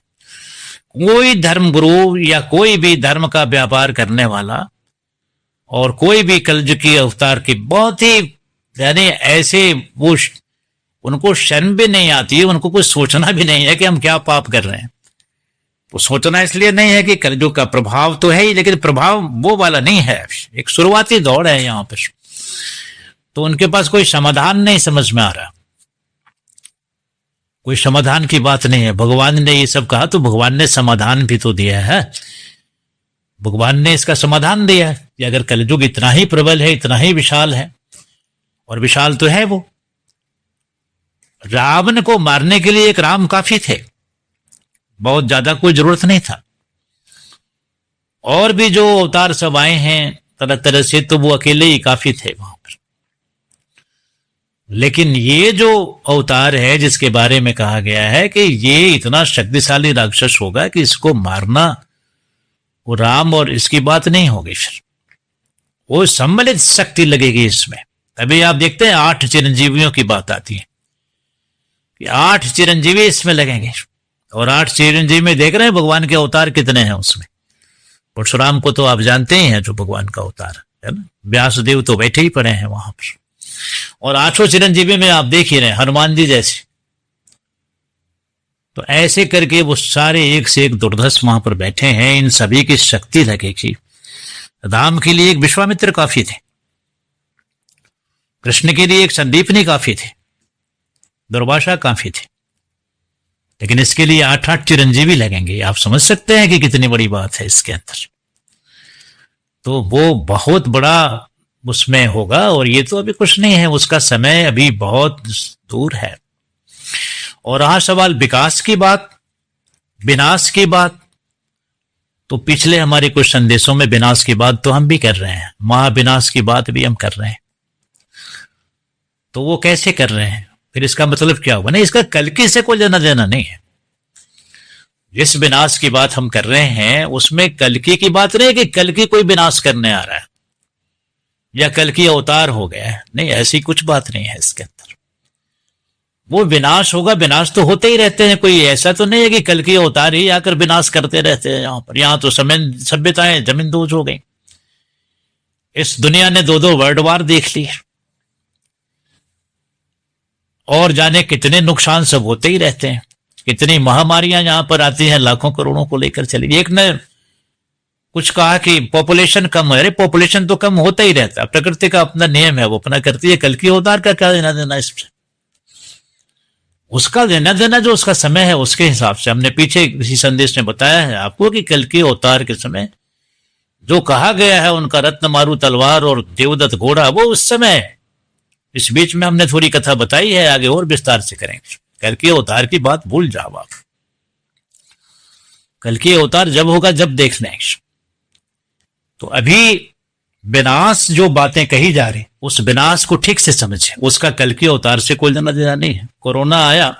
कोई धर्म गुरु या कोई भी धर्म का व्यापार करने वाला और कोई भी कलयुग की अवतार की बहुत ही, यानी ऐसे वो उनको शर्म भी नहीं आती है, उनको कुछ सोचना भी नहीं है कि हम क्या पाप कर रहे हैं। वो सोचना इसलिए नहीं है कि कलयुग का प्रभाव तो है ही, लेकिन प्रभाव वो वाला नहीं है, एक शुरुआती दौड़ है यहां पर। तो उनके पास कोई समाधान नहीं समझ में आ रहा, कोई समाधान की बात नहीं है। भगवान ने ये सब कहा तो भगवान ने समाधान भी तो दिया है। भगवान ने इसका समाधान दिया है कि अगर कलयुग इतना ही प्रबल है, इतना ही विशाल है, और विशाल तो है वो, रावण को मारने के लिए एक राम काफी थे, बहुत ज्यादा कोई जरूरत नहीं था। और भी जो अवतार सब आए हैं तरह तरह से, तो वो अकेले ही काफी थे वहां पर। लेकिन ये जो अवतार है जिसके बारे में कहा गया है कि ये इतना शक्तिशाली राक्षस होगा कि इसको मारना वो राम और इसकी बात नहीं होगी, फिर वो सम्मिलित शक्ति लगेगी इसमें। तभी आप देखते हैं 8 चिरंजीवियों की बात आती है कि 8 चिरंजीवी इसमें लगेंगे। और 8 चिरंजीवी में देख रहे हैं भगवान के अवतार कितने हैं उसमें। परशुराम को तो आप जानते ही हैं जो भगवान का अवतार है ना, व्यासदेव तो बैठे ही पड़े हैं वहां पर। और 8 चिरंजीवी में आप देख ही रहे हैं हनुमान जी जैसे। तो ऐसे करके वो सारे एक से एक दुर्धर्ष वहां पर बैठे हैं। इन सभी की शक्ति लगेगी। राम के लिए एक विश्वामित्र काफी थे, कृष्ण के लिए एक संदीपनी काफी थे, दुर्वासा काफी थे, लेकिन इसके लिए 8-8 चिरंजीवी लगेंगे। आप समझ सकते हैं कि कितनी बड़ी बात है इसके अंदर। तो वो बहुत बड़ा उसमें होगा। और ये तो अभी कुछ नहीं है, उसका समय अभी बहुत दूर है। और रहा सवाल विकास की बात, विनाश की बात, तो पिछले हमारे कुछ संदेशों में विनाश की बात तो हम भी कर रहे हैं, महाविनाश की बात भी हम कर रहे हैं। तो वो कैसे कर रहे हैं, फिर इसका मतलब क्या होगा? नहीं, इसका कल्कि से कोई लेना देना नहीं है। जिस विनाश की बात हम कर रहे हैं उसमें कल्कि की बात नहीं है कि कल्कि कोई विनाश करने आ रहा है या कल्कि अवतार हो गया है। नहीं, ऐसी कुछ बात नहीं है इसके अंदर। वो विनाश होगा, विनाश तो होते ही रहते हैं। कोई ऐसा तो नहीं है कि कल्कि अवतार ही आकर विनाश करते रहते हैं यहां पर। यहां तो सभ्यताएं जमींदोज हो गई। इस दुनिया ने 2-2 वर्ल्ड वार देख ली और जाने कितने नुकसान सब होते ही रहते हैं। कितनी महामारियां यहां पर आती हैं, लाखों करोड़ों को लेकर चली। एक ने कुछ कहा कि पॉपुलेशन कम है। अरे पॉपुलेशन तो कम होता ही रहता है, प्रकृति का अपना नियम है, वो अपना करती है। कल्कि अवतार का क्या लेना देना इससे? उसका लेना देना जो उसका समय है उसके हिसाब से। हमने पीछे किसी संदेश में बताया है आपको कि कल्कि अवतार के समय जो कहा गया है उनका रत्न मारू तलवार और देवदत्त घोड़ा, वो उस समय, इस बीच में हमने थोड़ी कथा बताई है, आगे और विस्तार से करेंगे। कल्कि अवतार की बात भूल जाओ आप। कल्कि अवतार जब होगा जब देख लेंगे। तो अभी विनाश जो बातें कही जा रही, उस विनाश को ठीक से समझे। उसका कल्कि अवतार से कोई लेना देना नहीं है। कोरोना आया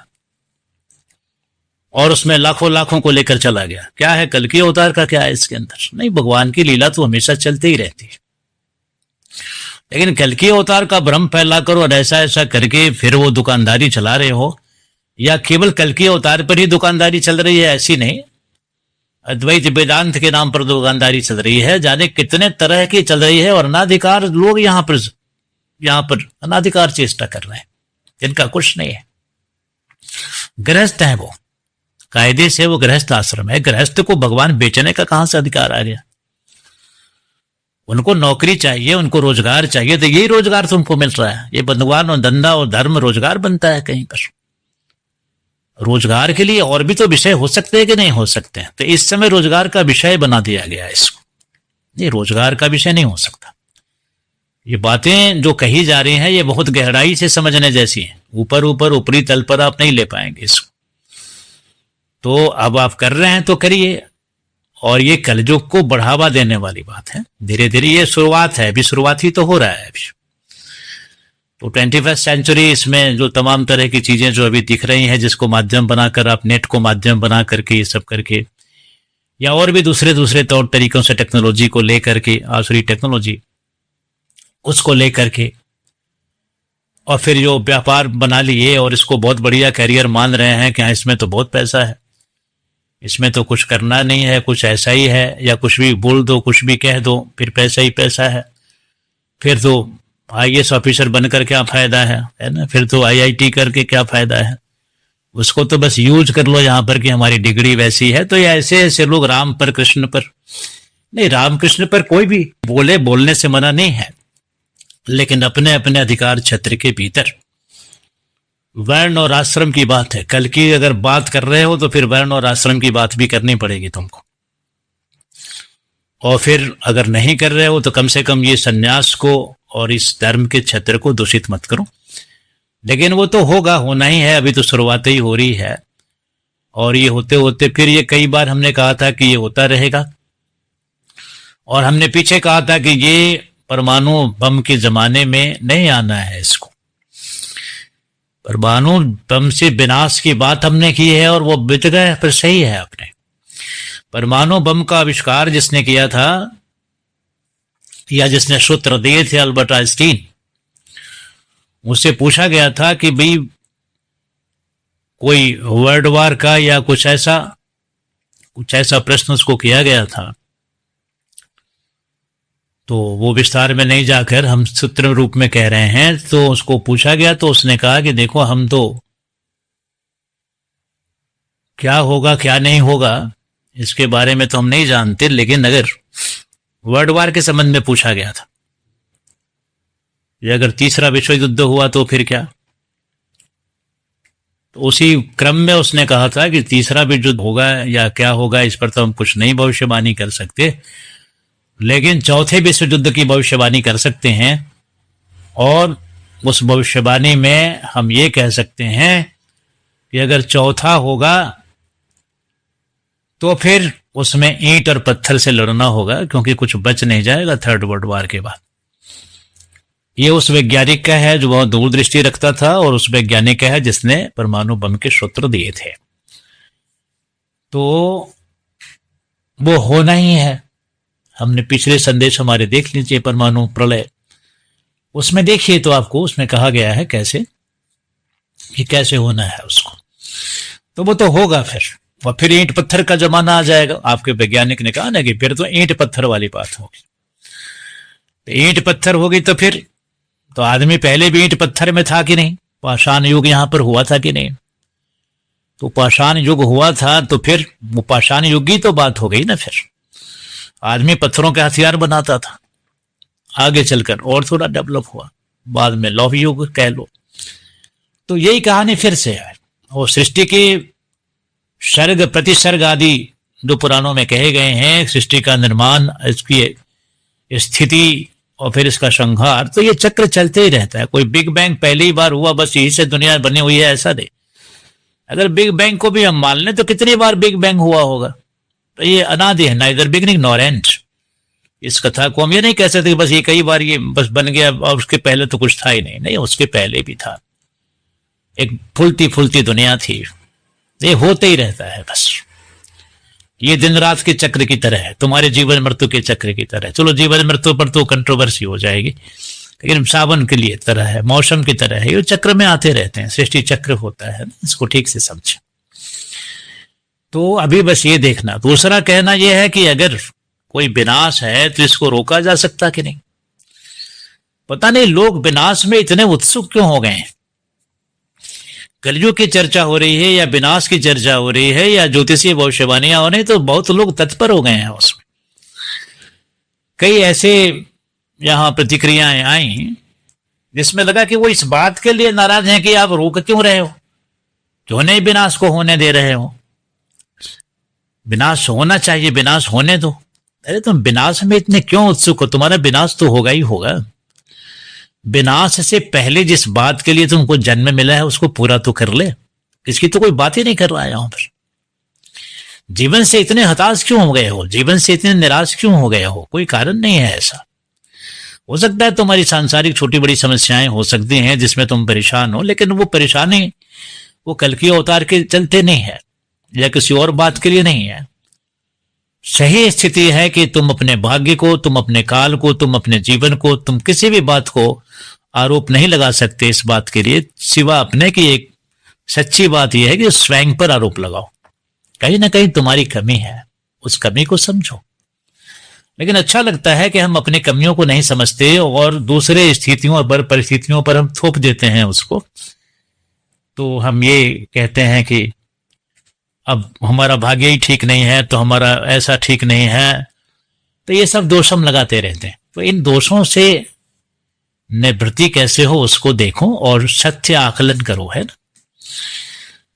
और उसमें लाखों लाखों को लेकर चला गया, क्या है कल्कि अवतार का? क्या है इसके अंदर? नहीं, भगवान की लीला तो हमेशा चलती ही रहती है। लेकिन कल्कि अवतार का भ्रम फैला करो और ऐसा ऐसा करके फिर वो दुकानदारी चला रहे हो, या केवल कल्कि अवतार पर ही दुकानदारी चल रही है, ऐसी नहीं। अद्वैत वेदांत के नाम पर दुकानदारी चल रही है, जाने कितने तरह की चल रही है। और अनाधिकार लोग यहाँ पर अनाधिकार चेष्टा कर रहे हैं, जिनका कुछ नहीं है। गृहस्थ है वो, कायदे से वो गृहस्थ आश्रम है। गृहस्थ को भगवान बेचने का कहां से अधिकार आ गया? उनको नौकरी चाहिए, उनको रोजगार चाहिए, तो यही रोजगार तुमको मिल रहा है। ये भगवान और धंधा और धर्म रोजगार बनता है कहीं पर। रोजगार के लिए और भी तो विषय हो सकते हैं कि नहीं हो सकते हैं? तो इस समय रोजगार का विषय बना दिया गया है इसको। ये रोजगार का विषय नहीं हो सकता। ये बातें जो कही जा रही हैं ये बहुत गहराई से समझने जैसी हैं। ऊपर ऊपर ऊपरी तल पर आप नहीं ले पाएंगे इसको। तो अब आप कर रहे हैं तो करिए। और ये कलयुग को बढ़ावा देने वाली बात है। धीरे धीरे ये शुरुआत है, अभी शुरुआत ही तो हो रहा है अभी। तो 21st सेंचुरी, इसमें जो तमाम तरह की चीजें जो अभी दिख रही हैं, जिसको माध्यम बनाकर आप नेट को माध्यम बना करके ये सब करके, या और भी दूसरे तौर तरीकों से टेक्नोलॉजी को लेकर के, आसुरी टेक्नोलॉजी उसको लेकर के, और फिर जो व्यापार बना लिए और इसको बहुत बढ़िया कैरियर मान रहे हैं कि इसमें तो बहुत पैसा है, इसमें तो कुछ करना नहीं है, कुछ ऐसा ही है, या कुछ भी बोल दो, कुछ भी कह दो, फिर पैसा ही पैसा है। फिर तो IAS ऑफिसर बनकर क्या फायदा है ना? फिर तो IIT करके क्या फायदा है? उसको तो बस यूज कर लो यहाँ पर कि हमारी डिग्री वैसी है। तो ये ऐसे ऐसे लोग राम पर, कृष्ण पर नहीं, राम कृष्ण पर कोई भी बोलने से मना नहीं है, लेकिन अपने अपने अधिकार क्षेत्र के भीतर। वर्ण और आश्रम की बात है। कल की अगर बात कर रहे हो तो फिर वर्ण और आश्रम की बात भी करनी पड़ेगी तुमको। और फिर अगर नहीं कर रहे हो तो कम से कम ये सन्यास को और इस धर्म के क्षेत्र को दूषित मत करो। लेकिन वो तो होगा, होना ही है। अभी तो शुरुआत ही हो रही है और ये होते होते फिर ये कई बार हमने कहा था कि ये होता रहेगा। और हमने पीछे कहा था कि ये परमाणु बम के जमाने में नहीं आना है। इसको परमाणु बम से विनाश की बात हमने की है और वो बीत गए, फिर सही है। अपने परमाणु बम का आविष्कार जिसने किया था या जिसने सूत्र दिए थे, अल्बर्ट आइंस्टीन, उससे पूछा गया था कि भाई कोई वर्ल्ड वार का या कुछ ऐसा प्रश्न उसको किया गया था, तो वो विस्तार में नहीं जाकर हम सूत्र रूप में कह रहे हैं। तो उसको पूछा गया तो उसने कहा कि देखो, हम तो क्या होगा क्या नहीं होगा इसके बारे में तो हम नहीं जानते, लेकिन अगर वर्ल्ड वार के संबंध में पूछा गया था, ये अगर तीसरा विश्व युद्ध हुआ तो फिर क्या। तो उसी क्रम में उसने कहा था कि तीसरा विश्व युद्ध होगा या क्या होगा इस पर तो हम कुछ नहीं भविष्यवाणी कर सकते, लेकिन चौथे विश्व युद्ध की भविष्यवाणी कर सकते हैं। और उस भविष्यवाणी में हम ये कह सकते हैं कि अगर चौथा होगा तो फिर उसमें ईंट और पत्थर से लड़ना होगा, क्योंकि कुछ बच नहीं जाएगा थर्ड वर्ल्ड वार के बाद। ये उस वैज्ञानिक का है जो बहुत दूरदृष्टि रखता था, और उस वैज्ञानिक का है जिसने परमाणु बम के सूत्र दिए थे। तो वो होना ही है। हमने पिछले संदेश हमारे देख लीजिए, परमाणु प्रलय, उसमें देखिए तो आपको उसमें कहा गया है कैसे कि कैसे होना है उसको। तो वो तो होगा फिर, और फिर ईंट पत्थर का जमाना आ जाएगा। आपके वैज्ञानिक ने कहा ना कि फिर तो ईंट पत्थर वाली बात होगी। तो ईंट पत्थर होगी तो फिर तो आदमी पहले भी ईंट पत्थर में था कि नहीं, पाषाण युग यहां पर हुआ था कि नहीं। तो पाषाण युग हुआ था तो फिर वो पाषाण युग की तो बात हो गई ना। फिर आदमी पत्थरों के हथियार बनाता था, आगे चलकर और थोड़ा डेवलप हुआ, बाद में लौह युग कह लो। तो यही कहानी फिर से है। और सृष्टि के सर्ग प्रतिसर्ग आदि जो पुराणों में कहे गए हैं, सृष्टि का निर्माण, इसकी स्थिति और फिर इसका संहार, तो ये चक्र चलते ही रहता है। कोई बिग बैंग पहली ही बार हुआ बस यही से दुनिया बनी हुई है ऐसा नहीं। अगर बिग बैंग को भी हम मान लें तो कितनी बार बिग बैंग हुआ होगा। तो ये अनादि है, नाइदर बिगनिंग नॉर एंड। इस कथा को हम ये नहीं कह सकते कि बस ये कई बार ये बस बन गया और उसके पहले तो कुछ था ही नहीं। नहीं, उसके पहले भी था, एक फूलती फूलती दुनिया थी। ये होते ही रहता है बस। ये दिन रात के चक्र की तरह है, तुम्हारे जीवन मृत्यु के चक्र की तरह। चलो जीवन मृत्यु पर तो कंट्रोवर्सी हो जाएगी, लेकिन सावन के लिए तरह है, मौसम की तरह है, ये चक्र में आते रहते हैं। सृष्टि चक्र होता है, इसको ठीक से समझे। तो अभी बस ये देखना। दूसरा कहना यह है कि अगर कोई विनाश है तो इसको रोका जा सकता कि नहीं। पता नहीं लोग विनाश में इतने उत्सुक क्यों हो गए हैं। कलयुग की चर्चा हो रही है या विनाश की चर्चा हो रही है या ज्योतिषीय भविष्यवाणियां हो रही, तो बहुत लोग तत्पर हो गए हैं उसमें। कई ऐसे यहां प्रतिक्रियाएं आई जिसमें लगा कि वो इस बात के लिए नाराज हैं कि आप रोक क्यों रहे हो, क्यों नहीं विनाश को होने दे रहे हो। विनाश होना चाहिए, विनाश होने दो। अरे तुम विनाश में इतने क्यों उत्सुक हो, तुम्हारा विनाश तो होगा ही होगा। विनाश से पहले जिस बात के लिए तुमको जन्म मिला है उसको पूरा तो कर ले। इसकी तो कोई बात ही नहीं कर रहा है यहां पर। जीवन से इतने हताश क्यों हो गए हो, जीवन से इतने निराश क्यों हो गए हो, कोई कारण नहीं है ऐसा। हो सकता है तुम्हारी सांसारिक छोटी बड़ी समस्याएं हो सकती हैं जिसमें तुम परेशान हो, लेकिन वो परेशानी वो कल की अवतार के चलते नहीं है या किसी और बात के लिए नहीं है। सही स्थिति है कि तुम अपने भाग्य को, तुम अपने काल को, तुम अपने जीवन को, तुम किसी भी बात को आरोप नहीं लगा सकते इस बात के लिए, सिवा अपने की एक सच्ची बात यह है कि स्वयं पर आरोप लगाओ। कहीं ना कहीं तुम्हारी कमी है, उस कमी को समझो। लेकिन अच्छा लगता है कि हम अपनी कमियों को नहीं समझते और दूसरे स्थितियों और परिस्थितियों पर हम थोप देते हैं उसको। तो हम ये कहते हैं कि अब हमारा भाग्य ही ठीक नहीं है, तो हमारा ऐसा ठीक नहीं है। तो ये सब दोष हम लगाते रहते हैं। तो इन दोषों से निवृत्ति कैसे हो उसको देखो और सत्य आकलन करो, है ना।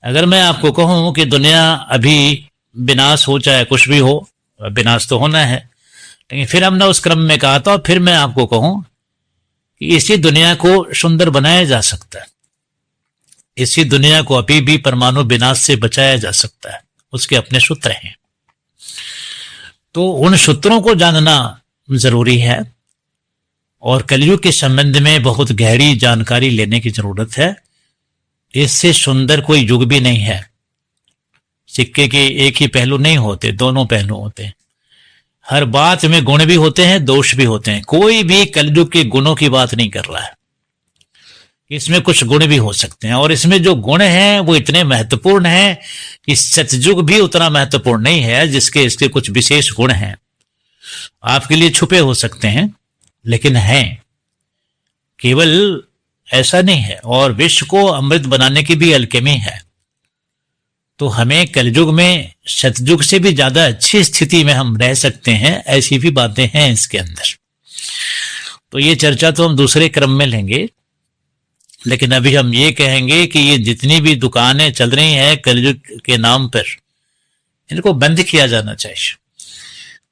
अगर मैं आपको कहूं कि दुनिया अभी विनाश हो, चाहे कुछ भी हो, विनाश तो होना है, लेकिन फिर हमने उस क्रम में कहा था, और फिर मैं आपको कहूं कि इसी दुनिया को सुंदर बनाया जा सकता है, इसी दुनिया को अभी भी परमाणु विनाश से बचाया जा सकता है, उसके अपने सूत्र हैं। तो उन सूत्रों को जानना जरूरी है और कलयुग के संबंध में बहुत गहरी जानकारी लेने की जरूरत है। इससे सुंदर कोई युग भी नहीं है। सिक्के के एक ही पहलू नहीं होते, दोनों पहलू होते हैं। हर बात में गुण भी होते हैं, दोष भी होते हैं। कोई भी कलयुग के गुणों की बात नहीं कर रहा है। कि इसमें कुछ गुण भी हो सकते हैं, और इसमें जो गुण हैं वो इतने महत्वपूर्ण हैं कि सतयुग भी उतना महत्वपूर्ण नहीं है, जिसके इसके कुछ विशेष गुण हैं, आपके लिए छुपे हो सकते हैं लेकिन हैं, केवल ऐसा नहीं है। और विश्व को अमृत बनाने की भी अल्केमी है। तो हमें कलयुग में सतयुग से भी ज्यादा अच्छी स्थिति में हम रह सकते हैं, ऐसी भी बातें हैं इसके अंदर। तो ये चर्चा तो हम दूसरे क्रम में लेंगे, लेकिन अभी हम ये कहेंगे कि ये जितनी भी दुकानें चल रही हैं कलयुग के नाम पर, इनको बंद किया जाना चाहिए।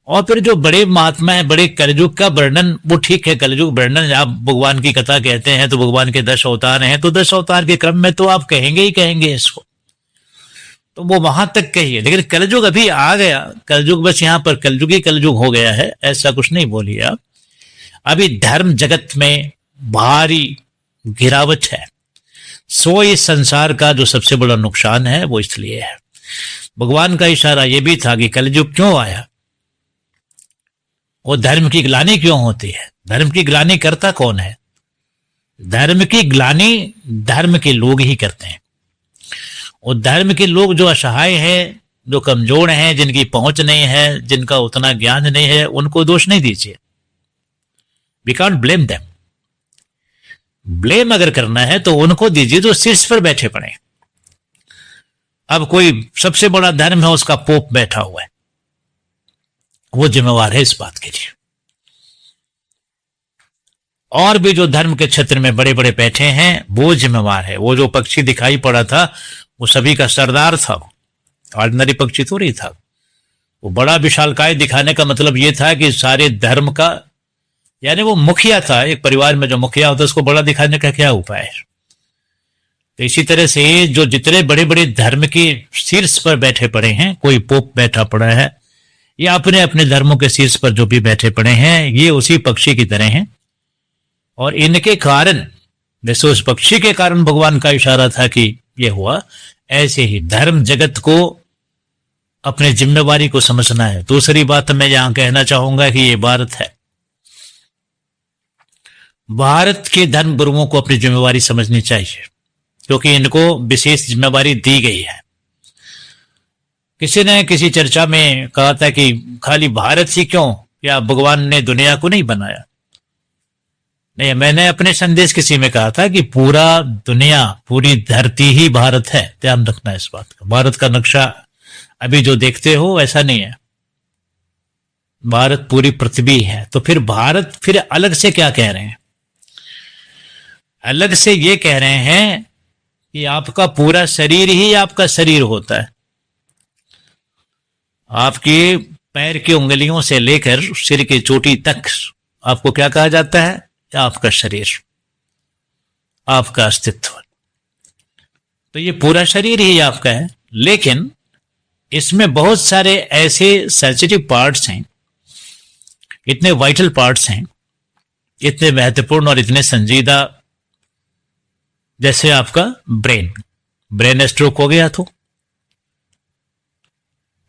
और फिर जो बड़े महात्मा है, बड़े कलयुग का वर्णन, वो ठीक है, कलयुग वर्णन आप भगवान की कथा कहते हैं तो भगवान के 10 अवतार हैं, तो 10 अवतार के क्रम में तो आप कहेंगे ही कहेंगे इसको, तो वो वहां तक कहिए। लेकिन कलयुग अभी आ गया, कलयुग बस यहाँ पर कलयुग ही कलयुग हो गया है, ऐसा कुछ नहीं बोलिए आप। अभी धर्म जगत में भारी गिरावट है। सो इस संसार का जो सबसे बड़ा नुकसान है वो इसलिए है। भगवान का इशारा ये भी था कि कलयुग क्यों आया, वो धर्म की ग्लानि क्यों होती है। धर्म की ग्लानि करता कौन है? धर्म की ग्लानि धर्म के लोग ही करते हैं। और धर्म के लोग जो असहाय हैं, जो कमजोर हैं, जिनकी पहुंच नहीं है, जिनका उतना ज्ञान नहीं है, उनको दोष नहीं दीजिए। We can't blame them. Blame अगर करना है तो उनको दीजिए जो शीर्ष पर बैठे पड़े। अब कोई सबसे बड़ा धर्म है, उसका पोप बैठा हुआ है, वो जिम्मेवार है इस बात के लिए। और भी जो धर्म के क्षेत्र में बड़े बड़े बैठे हैं वो जिम्मेवार है। वो जो पक्षी दिखाई पड़ा था वो सभी का सरदार था, ऑर्डिनरी पक्षी तो नहीं था। वो बड़ा विशालकाय दिखाने का मतलब ये था कि सारे धर्म का, यानी वो मुखिया था। एक परिवार में जो मुखिया होता है उसको बड़ा दिखाने का क्या उपाय है। तो इसी तरह से जो जितने बड़े बड़े धर्म के शीर्ष पर बैठे पड़े हैं, कोई पोप बैठा पड़ा है या अपने अपने धर्मों के शीर्ष पर जो भी बैठे पड़े हैं, ये उसी पक्षी की तरह हैं। और इनके कारण, जैसे उस पक्षी के कारण भगवान का इशारा था कि ये हुआ, ऐसे ही धर्म जगत को अपनी जिम्मेवारी को समझना है। दूसरी बात मैं यहां कहना चाहूंगा कि ये भारत है। भारत के धर्म गुरुओं को अपनी जिम्मेवारी समझनी चाहिए, क्योंकि इनको विशेष जिम्मेवारी दी गई है। किसी ने किसी चर्चा में कहा था कि खाली भारत ही क्यों, क्या भगवान ने दुनिया को नहीं बनाया? नहीं, मैंने अपने संदेश किसी में कहा था कि पूरा दुनिया, पूरी धरती ही भारत है। ध्यान रखना इस बात का। भारत का नक्शा अभी जो देखते हो ऐसा नहीं है, भारत पूरी पृथ्वी है। तो फिर भारत फिर अलग से क्या कह रहे हैं? अलग से ये कह रहे हैं कि आपका पूरा शरीर ही आपका शरीर होता है। आपके पैर की उंगलियों से लेकर सिर की चोटी तक आपको क्या कहा जाता है? आपका शरीर, आपका अस्तित्व। तो ये पूरा शरीर ही आपका है, लेकिन इसमें बहुत सारे ऐसे सेंसिटिव पार्ट्स हैं, इतने वाइटल पार्ट्स हैं, इतने महत्वपूर्ण और इतने संजीदा, जैसे आपका ब्रेन स्ट्रोक हो गया तो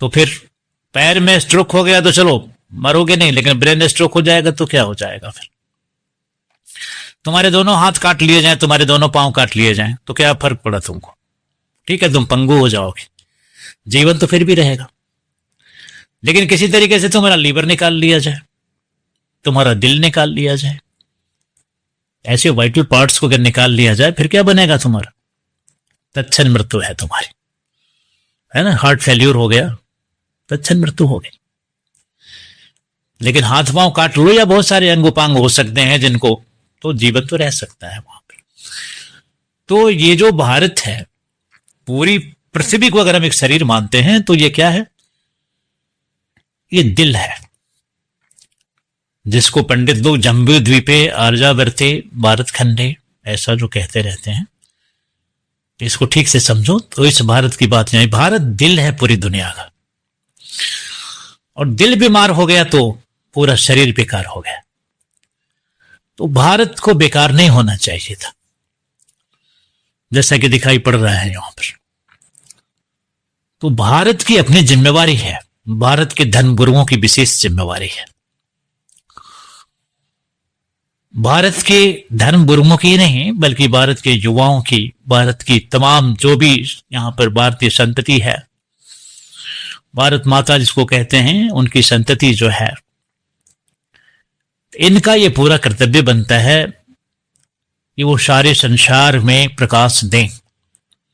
फिर पैर में स्ट्रोक हो गया तो चलो मरोगे नहीं, लेकिन ब्रेन स्ट्रोक हो जाएगा तो क्या हो जाएगा? फिर तुम्हारे दोनों हाथ काट लिए जाएं, तुम्हारे दोनों पांव काट लिए जाएं, तो क्या फर्क पड़ा तुमको? ठीक है, तुम पंगु हो जाओगे, जीवन तो फिर भी रहेगा। लेकिन किसी तरीके से तुम्हारा लीवर निकाल लिया जाए, तुम्हारा दिल निकाल लिया जाए, ऐसे वाइटल पार्ट्स को अगर निकाल लिया जाए, फिर क्या बनेगा तुम्हारा? तत्क्षण मृत्यु है तुम्हारी, है ना? हार्ट फेल्यूर हो गया, तत्क्षण मृत्यु हो गई। लेकिन हाथ पांव काट लो या बहुत सारे अंग उपांग हो सकते हैं जिनको, तो जीवन तो रह सकता है वहां पे। तो ये जो भारत है, पूरी पृथ्वी को अगर हम एक शरीर मानते हैं तो ये क्या है? ये दिल है, जिसको पंडित लोग जम्बू द्वीपे आर्यावर्ते भारत खंडे ऐसा जो कहते रहते हैं। इसको ठीक से समझो तो इस भारत की बात नहीं। भारत दिल है पूरी दुनिया का, और दिल बीमार हो गया तो पूरा शरीर बेकार हो गया। तो भारत को बेकार नहीं होना चाहिए था, जैसा कि दिखाई पड़ रहा है यहां पर। तो भारत की अपनी जिम्मेवारी है, भारत के धर्म गुरुओं की विशेष जिम्मेवारी है। भारत के धर्म गुरुओं की नहीं बल्कि भारत के युवाओं की, भारत की तमाम जो भी यहाँ पर भारतीय संतति है, भारत माता जिसको कहते हैं, उनकी संतति जो है, इनका ये पूरा कर्तव्य बनता है कि वो सारे संसार में प्रकाश दें,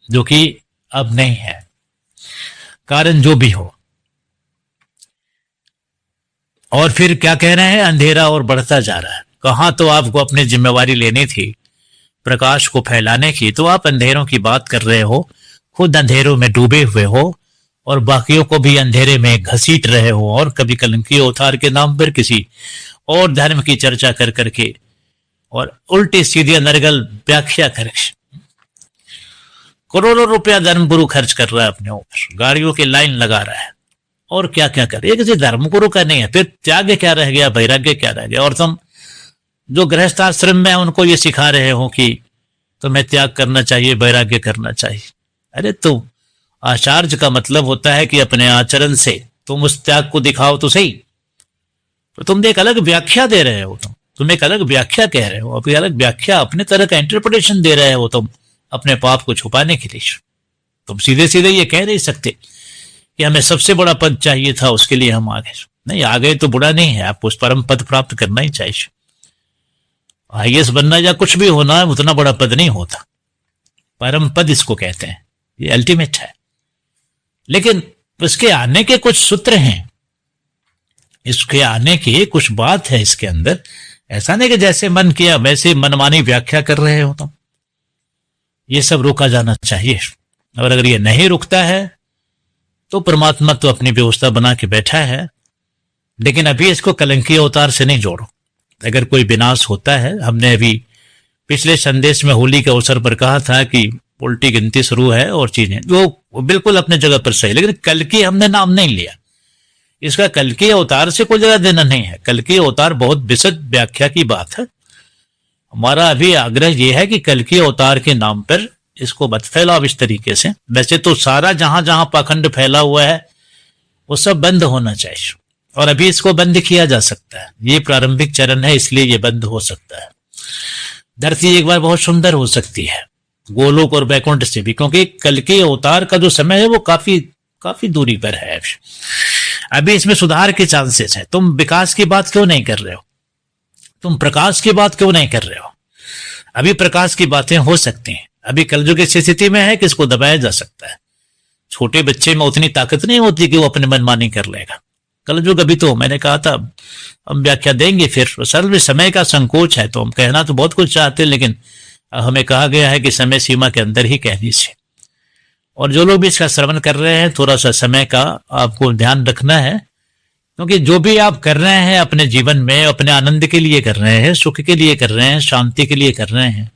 जो कि अब नहीं है, कारण जो भी हो। और फिर क्या कह रहे हैं, अंधेरा और बढ़ता जा रहा है। कहाँ तो आपको अपनी जिम्मेवारी लेनी थी प्रकाश को फैलाने की, तो आप अंधेरों की बात कर रहे हो, खुद अंधेरों में डूबे हुए हो और बाकियों को भी अंधेरे में घसीट रहे हो, और कभी कलंकी अवतार के नाम पर किसी और धर्म की चर्चा कर करके और उल्टी सीधी अनर्गल व्याख्या करके करोड़ों रुपया धर्म गुरु खर्च कर रहा है अपने ऊपर, गाड़ियों की लाइन लगा रहा है, और क्या क्या कर, ये किसी धर्म गुरु का नहीं है। फिर त्याग क्या रह गया, वैराग्य क्या रह गया? और तुम जो गृहस्थ आश्रम में उनको ये सिखा रहे हो कि तुम्हें त्याग करना चाहिए, वैराग्य करना चाहिए। अरे तो आचार्य का मतलब होता है कि अपने आचरण से तुम उस त्याग को दिखाओ तो सही। तो तुम एक अलग व्याख्या दे रहे हो, तुम एक अलग व्याख्या कह रहे हो, अपनी अलग व्याख्या, अपने तरह का इंटरप्रिटेशन दे रहे हो तुम अपने पाप को छुपाने के लिए। तुम सीधे सीधे ये कह नहीं सकते कि हमें सबसे बड़ा पद चाहिए था, उसके लिए हम आ गए। नहीं, आ गए तो बुरा नहीं है, आपको उस परम पद प्राप्त करना ही चाहिए। आईएएस बनना या कुछ भी होना उतना बड़ा पद नहीं होता, परम पद इसको कहते हैं, ये अल्टीमेट है। लेकिन इसके आने के कुछ सूत्र हैं, इसके आने की कुछ बात है इसके अंदर। ऐसा नहीं कि जैसे मन किया वैसे मनमानी व्याख्या कर रहे हो तुम। ये सब रोका जाना चाहिए, और अगर ये नहीं रुकता है तो परमात्मा तो अपनी व्यवस्था बना के बैठा है, लेकिन अभी इसको कलंकी अवतार से नहीं जोड़ो। अगर कोई विनाश होता है, हमने अभी पिछले संदेश में होली के अवसर पर कहा था कि उल्टी गिनती शुरू है और चीजें, वो बिल्कुल अपने जगह पर सही, लेकिन कल की हमने नाम नहीं लिया। इसका कल की अवतार से कोई जगह देना नहीं है। कल की अवतार बहुत विशद व्याख्या की बात है। हमारा अभी आग्रह यह है कि कल की अवतार के नाम पर इसको मत फैलाओ इस तरीके से। वैसे तो सारा जहां जहां पाखंड फैला हुआ है वो सब बंद होना चाहिए, और अभी इसको बंद किया जा सकता है। ये प्रारंभिक चरण है, इसलिए ये बंद हो सकता है। धरती एक बार बहुत सुंदर हो सकती है गोलोक और बैकुंठ से भी, क्योंकि कल के अवतार का जो समय है वो काफी दूरी पर है। अभी इसमें सुधार के चांसेस है। तुम विकास की बात क्यों नहीं कर रहे हो? तुम प्रकाश की बात क्यों नहीं कर रहे हो? अभी प्रकाश की बातें हो सकती हैं। अभी कलयुग की स्थिति में है कि इसको दबाया जा सकता है। छोटे बच्चे में उतनी ताकत नहीं होती कि वो अपने मनमानी कर लेगा। कलयुग अभी तो मैंने कहा था हम व्याख्या देंगे, फिर असल में समय का संकोच है। तो हम कहना तो बहुत कुछ चाहते हैं, लेकिन हमें कहा गया है कि समय सीमा के अंदर ही कह दीजिए। और जो लोग भी इसका श्रवण कर रहे हैं, थोड़ा सा समय का आपको ध्यान रखना है, क्योंकि जो भी आप कर रहे हैं अपने जीवन में अपने आनंद के लिए कर रहे हैं, सुख के लिए कर रहे हैं, शांति के लिए कर रहे हैं।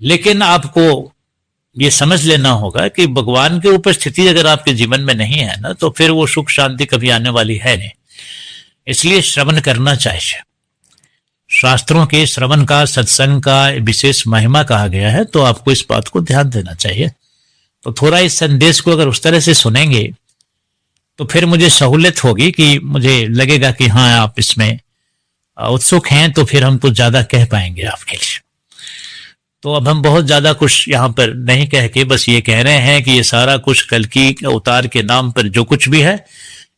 लेकिन आपको ये समझ लेना होगा कि भगवान की उपस्थिति अगर आपके जीवन में नहीं है ना, तो फिर वो सुख शांति कभी आने वाली है नहीं। इसलिए श्रवण करना चाहिए। शास्त्रों के श्रवण का, सत्संग का विशेष महिमा कहा गया है, तो आपको इस बात को ध्यान देना चाहिए। तो थोड़ा इस संदेश को अगर उस तरह से सुनेंगे तो फिर मुझे सहूलियत होगी, कि मुझे लगेगा कि हाँ आप इसमें उत्सुक हैं, तो फिर हम कुछ ज्यादा कह पाएंगे आपके लिए। तो अब हम बहुत ज्यादा कुछ यहाँ पर नहीं कह के बस ये कह रहे हैं कि ये सारा कुछ कल की अवतार के नाम पर जो कुछ भी है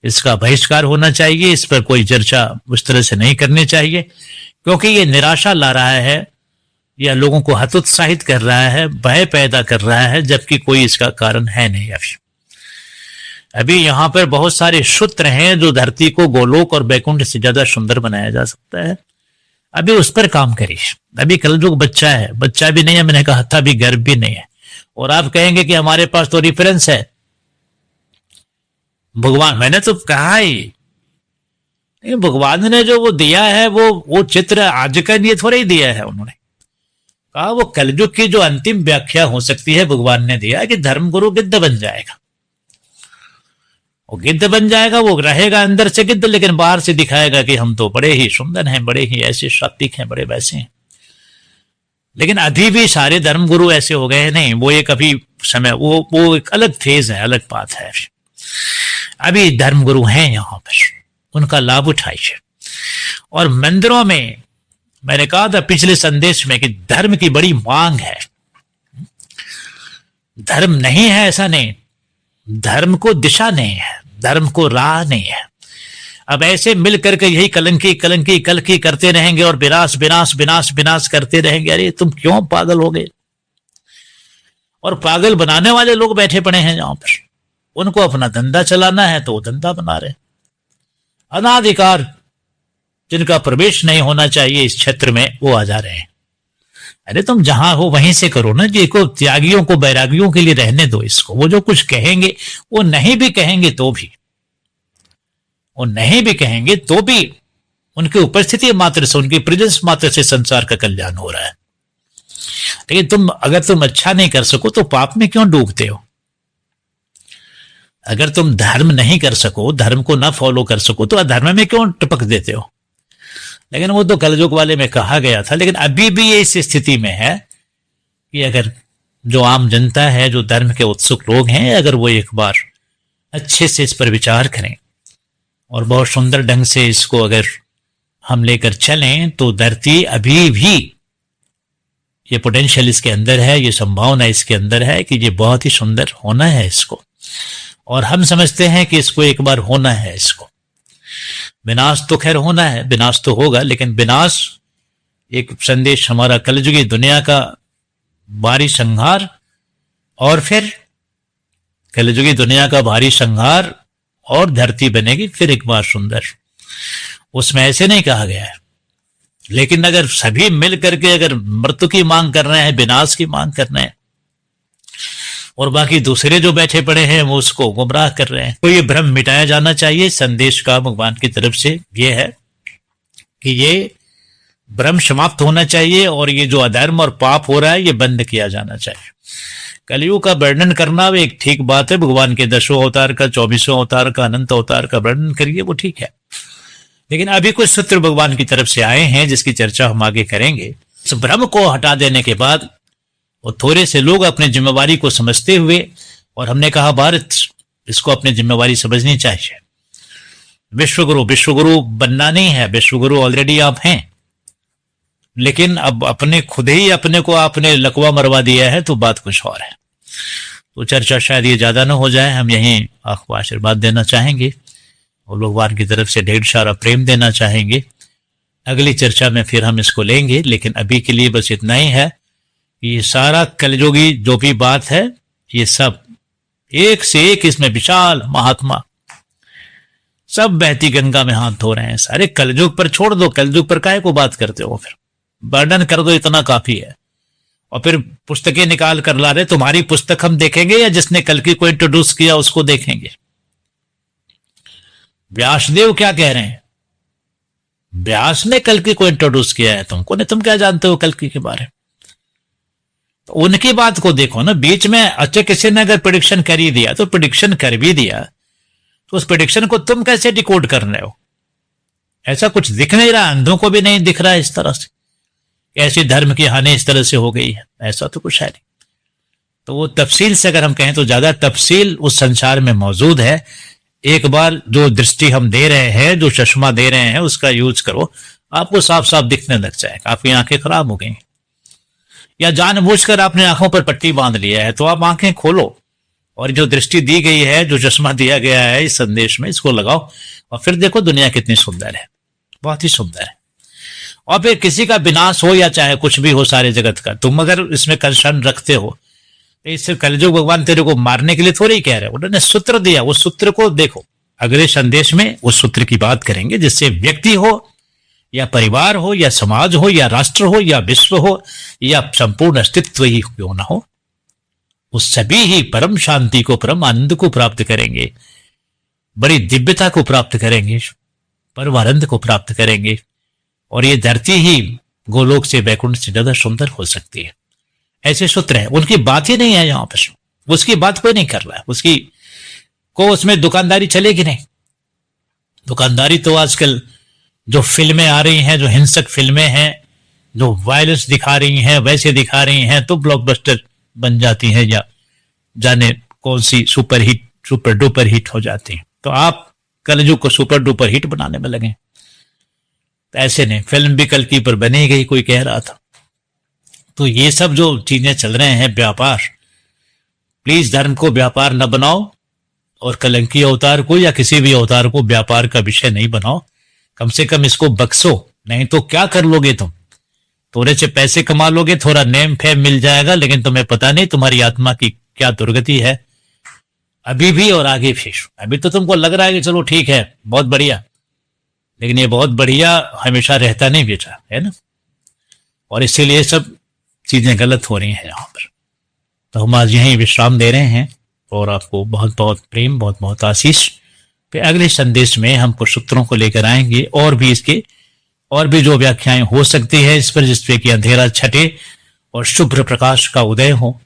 इसका बहिष्कार होना चाहिए। इस पर कोई चर्चा उस तरह से नहीं करनी चाहिए, क्योंकि ये निराशा ला रहा है या लोगों को हतोत्साहित कर रहा है, भय पैदा कर रहा है, जबकि कोई इसका कारण है नहीं। अभी यहाँ पर बहुत सारे सूत्र हैं जो धरती को गोलोक और बैकुंठ से ज्यादा सुंदर बनाया जा सकता है। अभी उस पर काम करिए। अभी कलयुग बच्चा है, बच्चा भी नहीं है, मैंने कहा था, अभी गर्भ भी नहीं है। और आप कहेंगे कि हमारे पास तो रेफरेंस है भगवान, मैंने तो कहा ही भगवान ने जो वो दिया है वो चित्र आज का ये थोड़ा ही दिया है। उन्होंने कहा वो कलयुग की जो अंतिम व्याख्या हो सकती है भगवान ने दिया कि धर्मगुरु गिद्ध बन जाएगा। वो गिद्ध बन जाएगा, वो रहेगा अंदर से गिद्ध, लेकिन बाहर से दिखाएगा कि हम तो बड़े ही सुंदर हैं, बड़े ही ऐसे सात्विक हैं, बड़े वैसे हैं। लेकिन अभी भी सारे धर्मगुरु ऐसे हो गए नहीं। वो एक अभी समय वो एक अलग फेज है, अलग बात है। अभी धर्मगुरु हैं यहाँ पर, उनका लाभ उठाइए। और मंदिरों में मैंने कहा था पिछले संदेश में कि धर्म की बड़ी मांग है। धर्म नहीं है ऐसा नहीं, धर्म को दिशा नहीं है, धर्म को राह नहीं है। अब ऐसे मिल करके यही कलंकी कलंकी कलकी करते रहेंगे और विनाश विनाश विनाश विनाश करते रहेंगे। अरे तुम क्यों पागल हो गए? और पागल बनाने वाले लोग बैठे पड़े हैं जहां पर, उनको अपना धंधा चलाना है तो वो धंधा बना रहे। अनाधिकार जिनका प्रवेश नहीं होना चाहिए इस क्षेत्र में, वो आ जा रहे हैं। अरे तुम जहां हो वहीं से करो ना जी को। त्यागियों को बैरागियों के लिए रहने दो इसको। वो जो कुछ कहेंगे, वो नहीं भी कहेंगे तो भी, वो नहीं भी कहेंगे तो भी उनकी उपस्थिति मात्र से, उनकी प्रेजेंस मात्र से संसार का कल्याण हो रहा है। लेकिन अगर तुम अच्छा नहीं कर सको तो पाप में क्यों डूबते हो? अगर तुम धर्म नहीं कर सको, धर्म को ना फॉलो कर सको, तो अधर्म में क्यों टपक देते हो? लेकिन वो तो कलयुग वाले में कहा गया था। लेकिन अभी भी ये इस स्थिति में है कि अगर जो आम जनता है, जो धर्म के उत्सुक लोग हैं, अगर वो एक बार अच्छे से इस पर विचार करें और बहुत सुंदर ढंग से इसको अगर हम लेकर चलें, तो धरती अभी भी, ये पोटेंशियल इसके अंदर है, ये संभावना इसके अंदर है कि ये बहुत ही सुंदर होना है इसको। और हम समझते हैं कि इसको एक बार होना है, इसको विनाश तो खैर होना है, विनाश तो होगा, लेकिन विनाश एक संदेश हमारा कलयुगी दुनिया का भारी संहार, और फिर कलयुगी दुनिया का भारी संहार और धरती बनेगी फिर एक बार सुंदर। उसमें ऐसे नहीं कहा गया है। लेकिन अगर सभी मिल करके अगर मृत्यु की मांग कर रहे हैं, विनाश की मांग कर रहे हैं, और बाकी दूसरे जो बैठे पड़े हैं वो उसको गुमराह कर रहे हैं, तो ये भ्रम मिटाया जाना चाहिए। संदेश का भगवान की तरफ से ये है कि ये भ्रम समाप्त होना चाहिए और ये जो अधर्म और पाप हो रहा है ये बंद किया जाना चाहिए। कलयुग का वर्णन करना वो एक ठीक बात है। भगवान के 10वें अवतार का, 24वें अवतार का, अनंत अवतार का वर्णन करिए, वो ठीक है। लेकिन अभी कुछ सूत्र भगवान की तरफ से आए हैं जिसकी चर्चा हम आगे करेंगे। इस भ्रम को हटा देने के बाद और थोड़े से लोग अपने जिम्मेवारी को समझते हुए, और हमने कहा भारत इसको अपनी जिम्मेवारी समझनी चाहिए। विश्वगुरु बनना नहीं है, विश्वगुरु ऑलरेडी आप हैं, लेकिन अब अपने खुद ही अपने को आपने लकवा मरवा दिया है, तो बात कुछ और है। तो चर्चा शायद ये ज्यादा ना हो जाए, हम यहीं आपको आशीर्वाद देना चाहेंगे और भगवान की तरफ से ढेर सारा प्रेम देना चाहेंगे। अगली चर्चा में फिर हम इसको लेंगे, लेकिन अभी के लिए बस इतना ही है कि ये सारा कलयुगी जो भी बात है, ये सब एक से एक इसमें विशाल महात्मा सब बहती गंगा में हाथ धो रहे हैं। सारे कलयुग पर छोड़ दो, कलयुग पर काहे को बात करते हो? फिर वर्णन कर दो, इतना काफी है। और फिर पुस्तकें निकाल कर ला रहे, तुम्हारी पुस्तक हम देखेंगे या जिसने कल्कि को इंट्रोड्यूस किया उसको देखेंगे? व्यासदेव क्या कह रहे हैं? व्यास ने कल्कि को इंट्रोड्यूस किया है तुमको, नहीं तुम क्या जानते हो कल्कि के बारे में? तो उनकी बात को देखो ना। बीच में अच्छा किसी ने अगर प्रेडिक्शन कर ही दिया, तो प्रेडिक्शन कर भी दिया, तो उस प्रेडिक्शन को तुम कैसे डिकोड कर रहे हो? ऐसा कुछ दिख नहीं रहा, अंधों को भी नहीं दिख रहा इस तरह से, ऐसी धर्म की हानि इस तरह से हो गई है, ऐसा तो कुछ है नहीं। तो वो तफसील से अगर हम कहें तो ज्यादा तफसील उस संसार में मौजूद है। एक बार जो दृष्टि हम दे रहे हैं, जो चश्मा दे रहे हैं, उसका यूज करो, आपको साफ साफ दिखने लग जाएगा। आपकी आंखें खराब हो गई या जानबूझकर आपने आंखों पर पट्टी बांध लिया है, तो आप आंखें खोलो और जो दृष्टि दी गई है, जो चश्मा दिया गया है इस संदेश में, इसको लगाओ और फिर देखो दुनिया कितनी सुंदर है, बहुत ही सुंदर है। और फिर किसी का विनाश हो या चाहे कुछ भी हो सारे जगत का, तुम अगर इसमें कंसर्न रखते हो, तो इससे कलयुग भगवान तेरे को मारने के लिए थोड़ी ही कह रहे हैं। उन्होंने सूत्र दिया, उस सूत्र को देखो। अगले संदेश में उस सूत्र की बात करेंगे जिससे व्यक्ति हो या परिवार हो या समाज हो या राष्ट्र हो या विश्व हो या संपूर्ण अस्तित्व ही क्यों ना हो, उस सभी ही परम शांति को, परम आनंद को प्राप्त करेंगे, बड़ी दिव्यता को प्राप्त करेंगे, परम आनंद को प्राप्त करेंगे। और ये धरती ही गोलोक से, वैकुंठ से ज्यादा सुंदर हो सकती है। ऐसे सूत्र है, उनकी बात ही नहीं है यहां पर, उसकी बात कोई नहीं कर रहा है, उसकी को उसमें दुकानदारी चलेगी नहीं। दुकानदारी तो आजकल जो फिल्में आ रही हैं, जो हिंसक फिल्में हैं, जो वायलेंस दिखा रही हैं, वैसे दिखा रही हैं, तो ब्लॉकबस्टर बन जाती हैं या जाने कौन सी super hit, super duper hit हो जाती हैं। तो आप कलयुग को सुपर डुपर हिट बनाने में लगे। ऐसे नहीं, फिल्म भी कल की पर बनी गई, कोई कह रहा था। तो ये सब जो चीजें चल रहे हैं, व्यापार, प्लीज धर्म को व्यापार न बनाओ, और कलंकी अवतार को या किसी भी अवतार को व्यापार का विषय नहीं बनाओ। कम से कम इसको बख्शो, नहीं तो क्या कर लोगे तुम? थोड़े से पैसे कमा लोगे, थोड़ा नेम फेम मिल जाएगा, लेकिन तुम्हें पता नहीं तुम्हारी आत्मा की क्या दुर्गति है अभी भी और आगे भी। अभी तो तुमको लग रहा है कि चलो ठीक है, बहुत बढ़िया, लेकिन ये बहुत बढ़िया हमेशा रहता नहीं बेटा, है ना। और इसीलिए सब चीजें गलत हो रही हैं यहाँ पर। तो हम आज यहीं विश्राम दे रहे हैं, और आपको बहुत बहुत प्रेम, बहुत बहुत आशीष। फिर अगले संदेश में हम कुछ सूत्रों को लेकर आएंगे, और भी इसके और भी जो व्याख्याएं हो सकती है इस पर, जिसपे कि अंधेरा छटे और शुभ्र प्रकाश का उदय हो,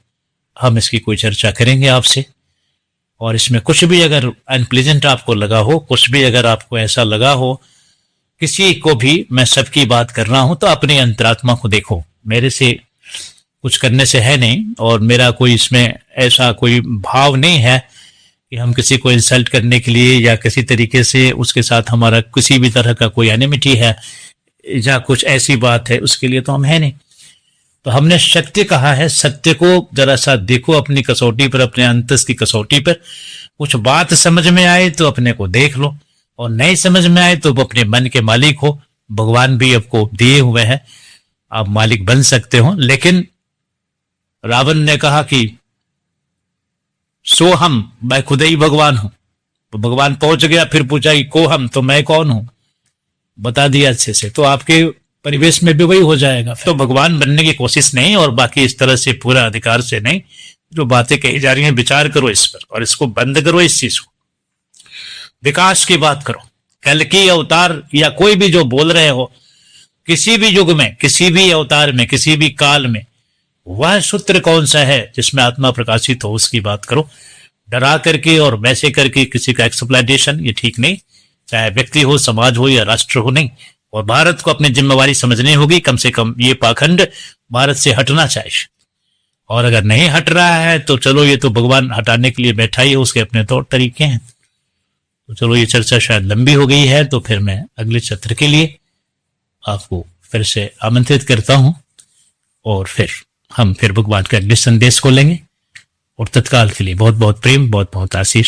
हम इसकी कोई चर्चा करेंगे आपसे। और इसमें कुछ भी अगर अनप्लेजेंट आपको लगा हो, कुछ भी अगर आपको ऐसा लगा हो, किसी को भी, मैं सबकी बात कर रहा हूं, तो अपनी अंतरात्मा को देखो। मेरे से कुछ करने से है नहीं, और मेरा कोई इसमें ऐसा कोई भाव नहीं है कि हम किसी को इंसल्ट करने के लिए या किसी तरीके से उसके साथ हमारा किसी भी तरह का कोई एनिमिटी है या कुछ ऐसी बात है, उसके लिए तो हम है नहीं। तो हमने सत्य कहा है, सत्य को जरा सा देखो अपनी कसौटी पर, अपने अंतस की कसौटी पर। कुछ बात समझ में आए तो अपने को देख लो, और नहीं समझ में आए तो अपने मन के मालिक हो। भगवान भी आपको दिए हुए हैं, आप मालिक बन सकते हो। लेकिन रावण ने कहा कि सो हम, मैं खुद ही भगवान हूं। तो भगवान पहुंच गया, फिर पूछा कि को हम, तो मैं कौन हूं, बता दिया अच्छे से। तो आपके परिवेश में भी वही हो जाएगा। तो भगवान बनने की कोशिश नहीं, और बाकी इस तरह से पूरा अधिकार से नहीं। जो बातें कही जा रही हैं, विचार करो इस पर, और इसको बंद करो, इस चीज को। विकास की बात करो। कल की अवतार या कोई भी जो बोल रहे हो, किसी भी युग में, किसी भी अवतार में, किसी भी काल में, वह सूत्र कौन सा है जिसमें आत्मा प्रकाशित हो, उसकी बात करो। डरा करके और वैसे करके किसी का एक्सप्लॉयटेशन, ये ठीक नहीं। चाहे व्यक्ति हो, समाज हो या राष्ट्र हो, नहीं। और भारत को अपनी जिम्मेवारी समझनी होगी। कम से कम ये पाखंड भारत से हटना चाहिए। और अगर नहीं हट रहा है तो चलो, ये तो भगवान हटाने के लिए बैठा ही है, उसके अपने तौर तरीके हैं। तो चलो, ये चर्चा शायद लंबी हो गई है, तो फिर मैं अगले सत्र के लिए आपको फिर से आमंत्रित करता हूं, और फिर हम फिर भगवान के अगले संदेश को लेंगे। और तत्काल के लिए बहुत बहुत प्रेम, बहुत बहुत आशीष।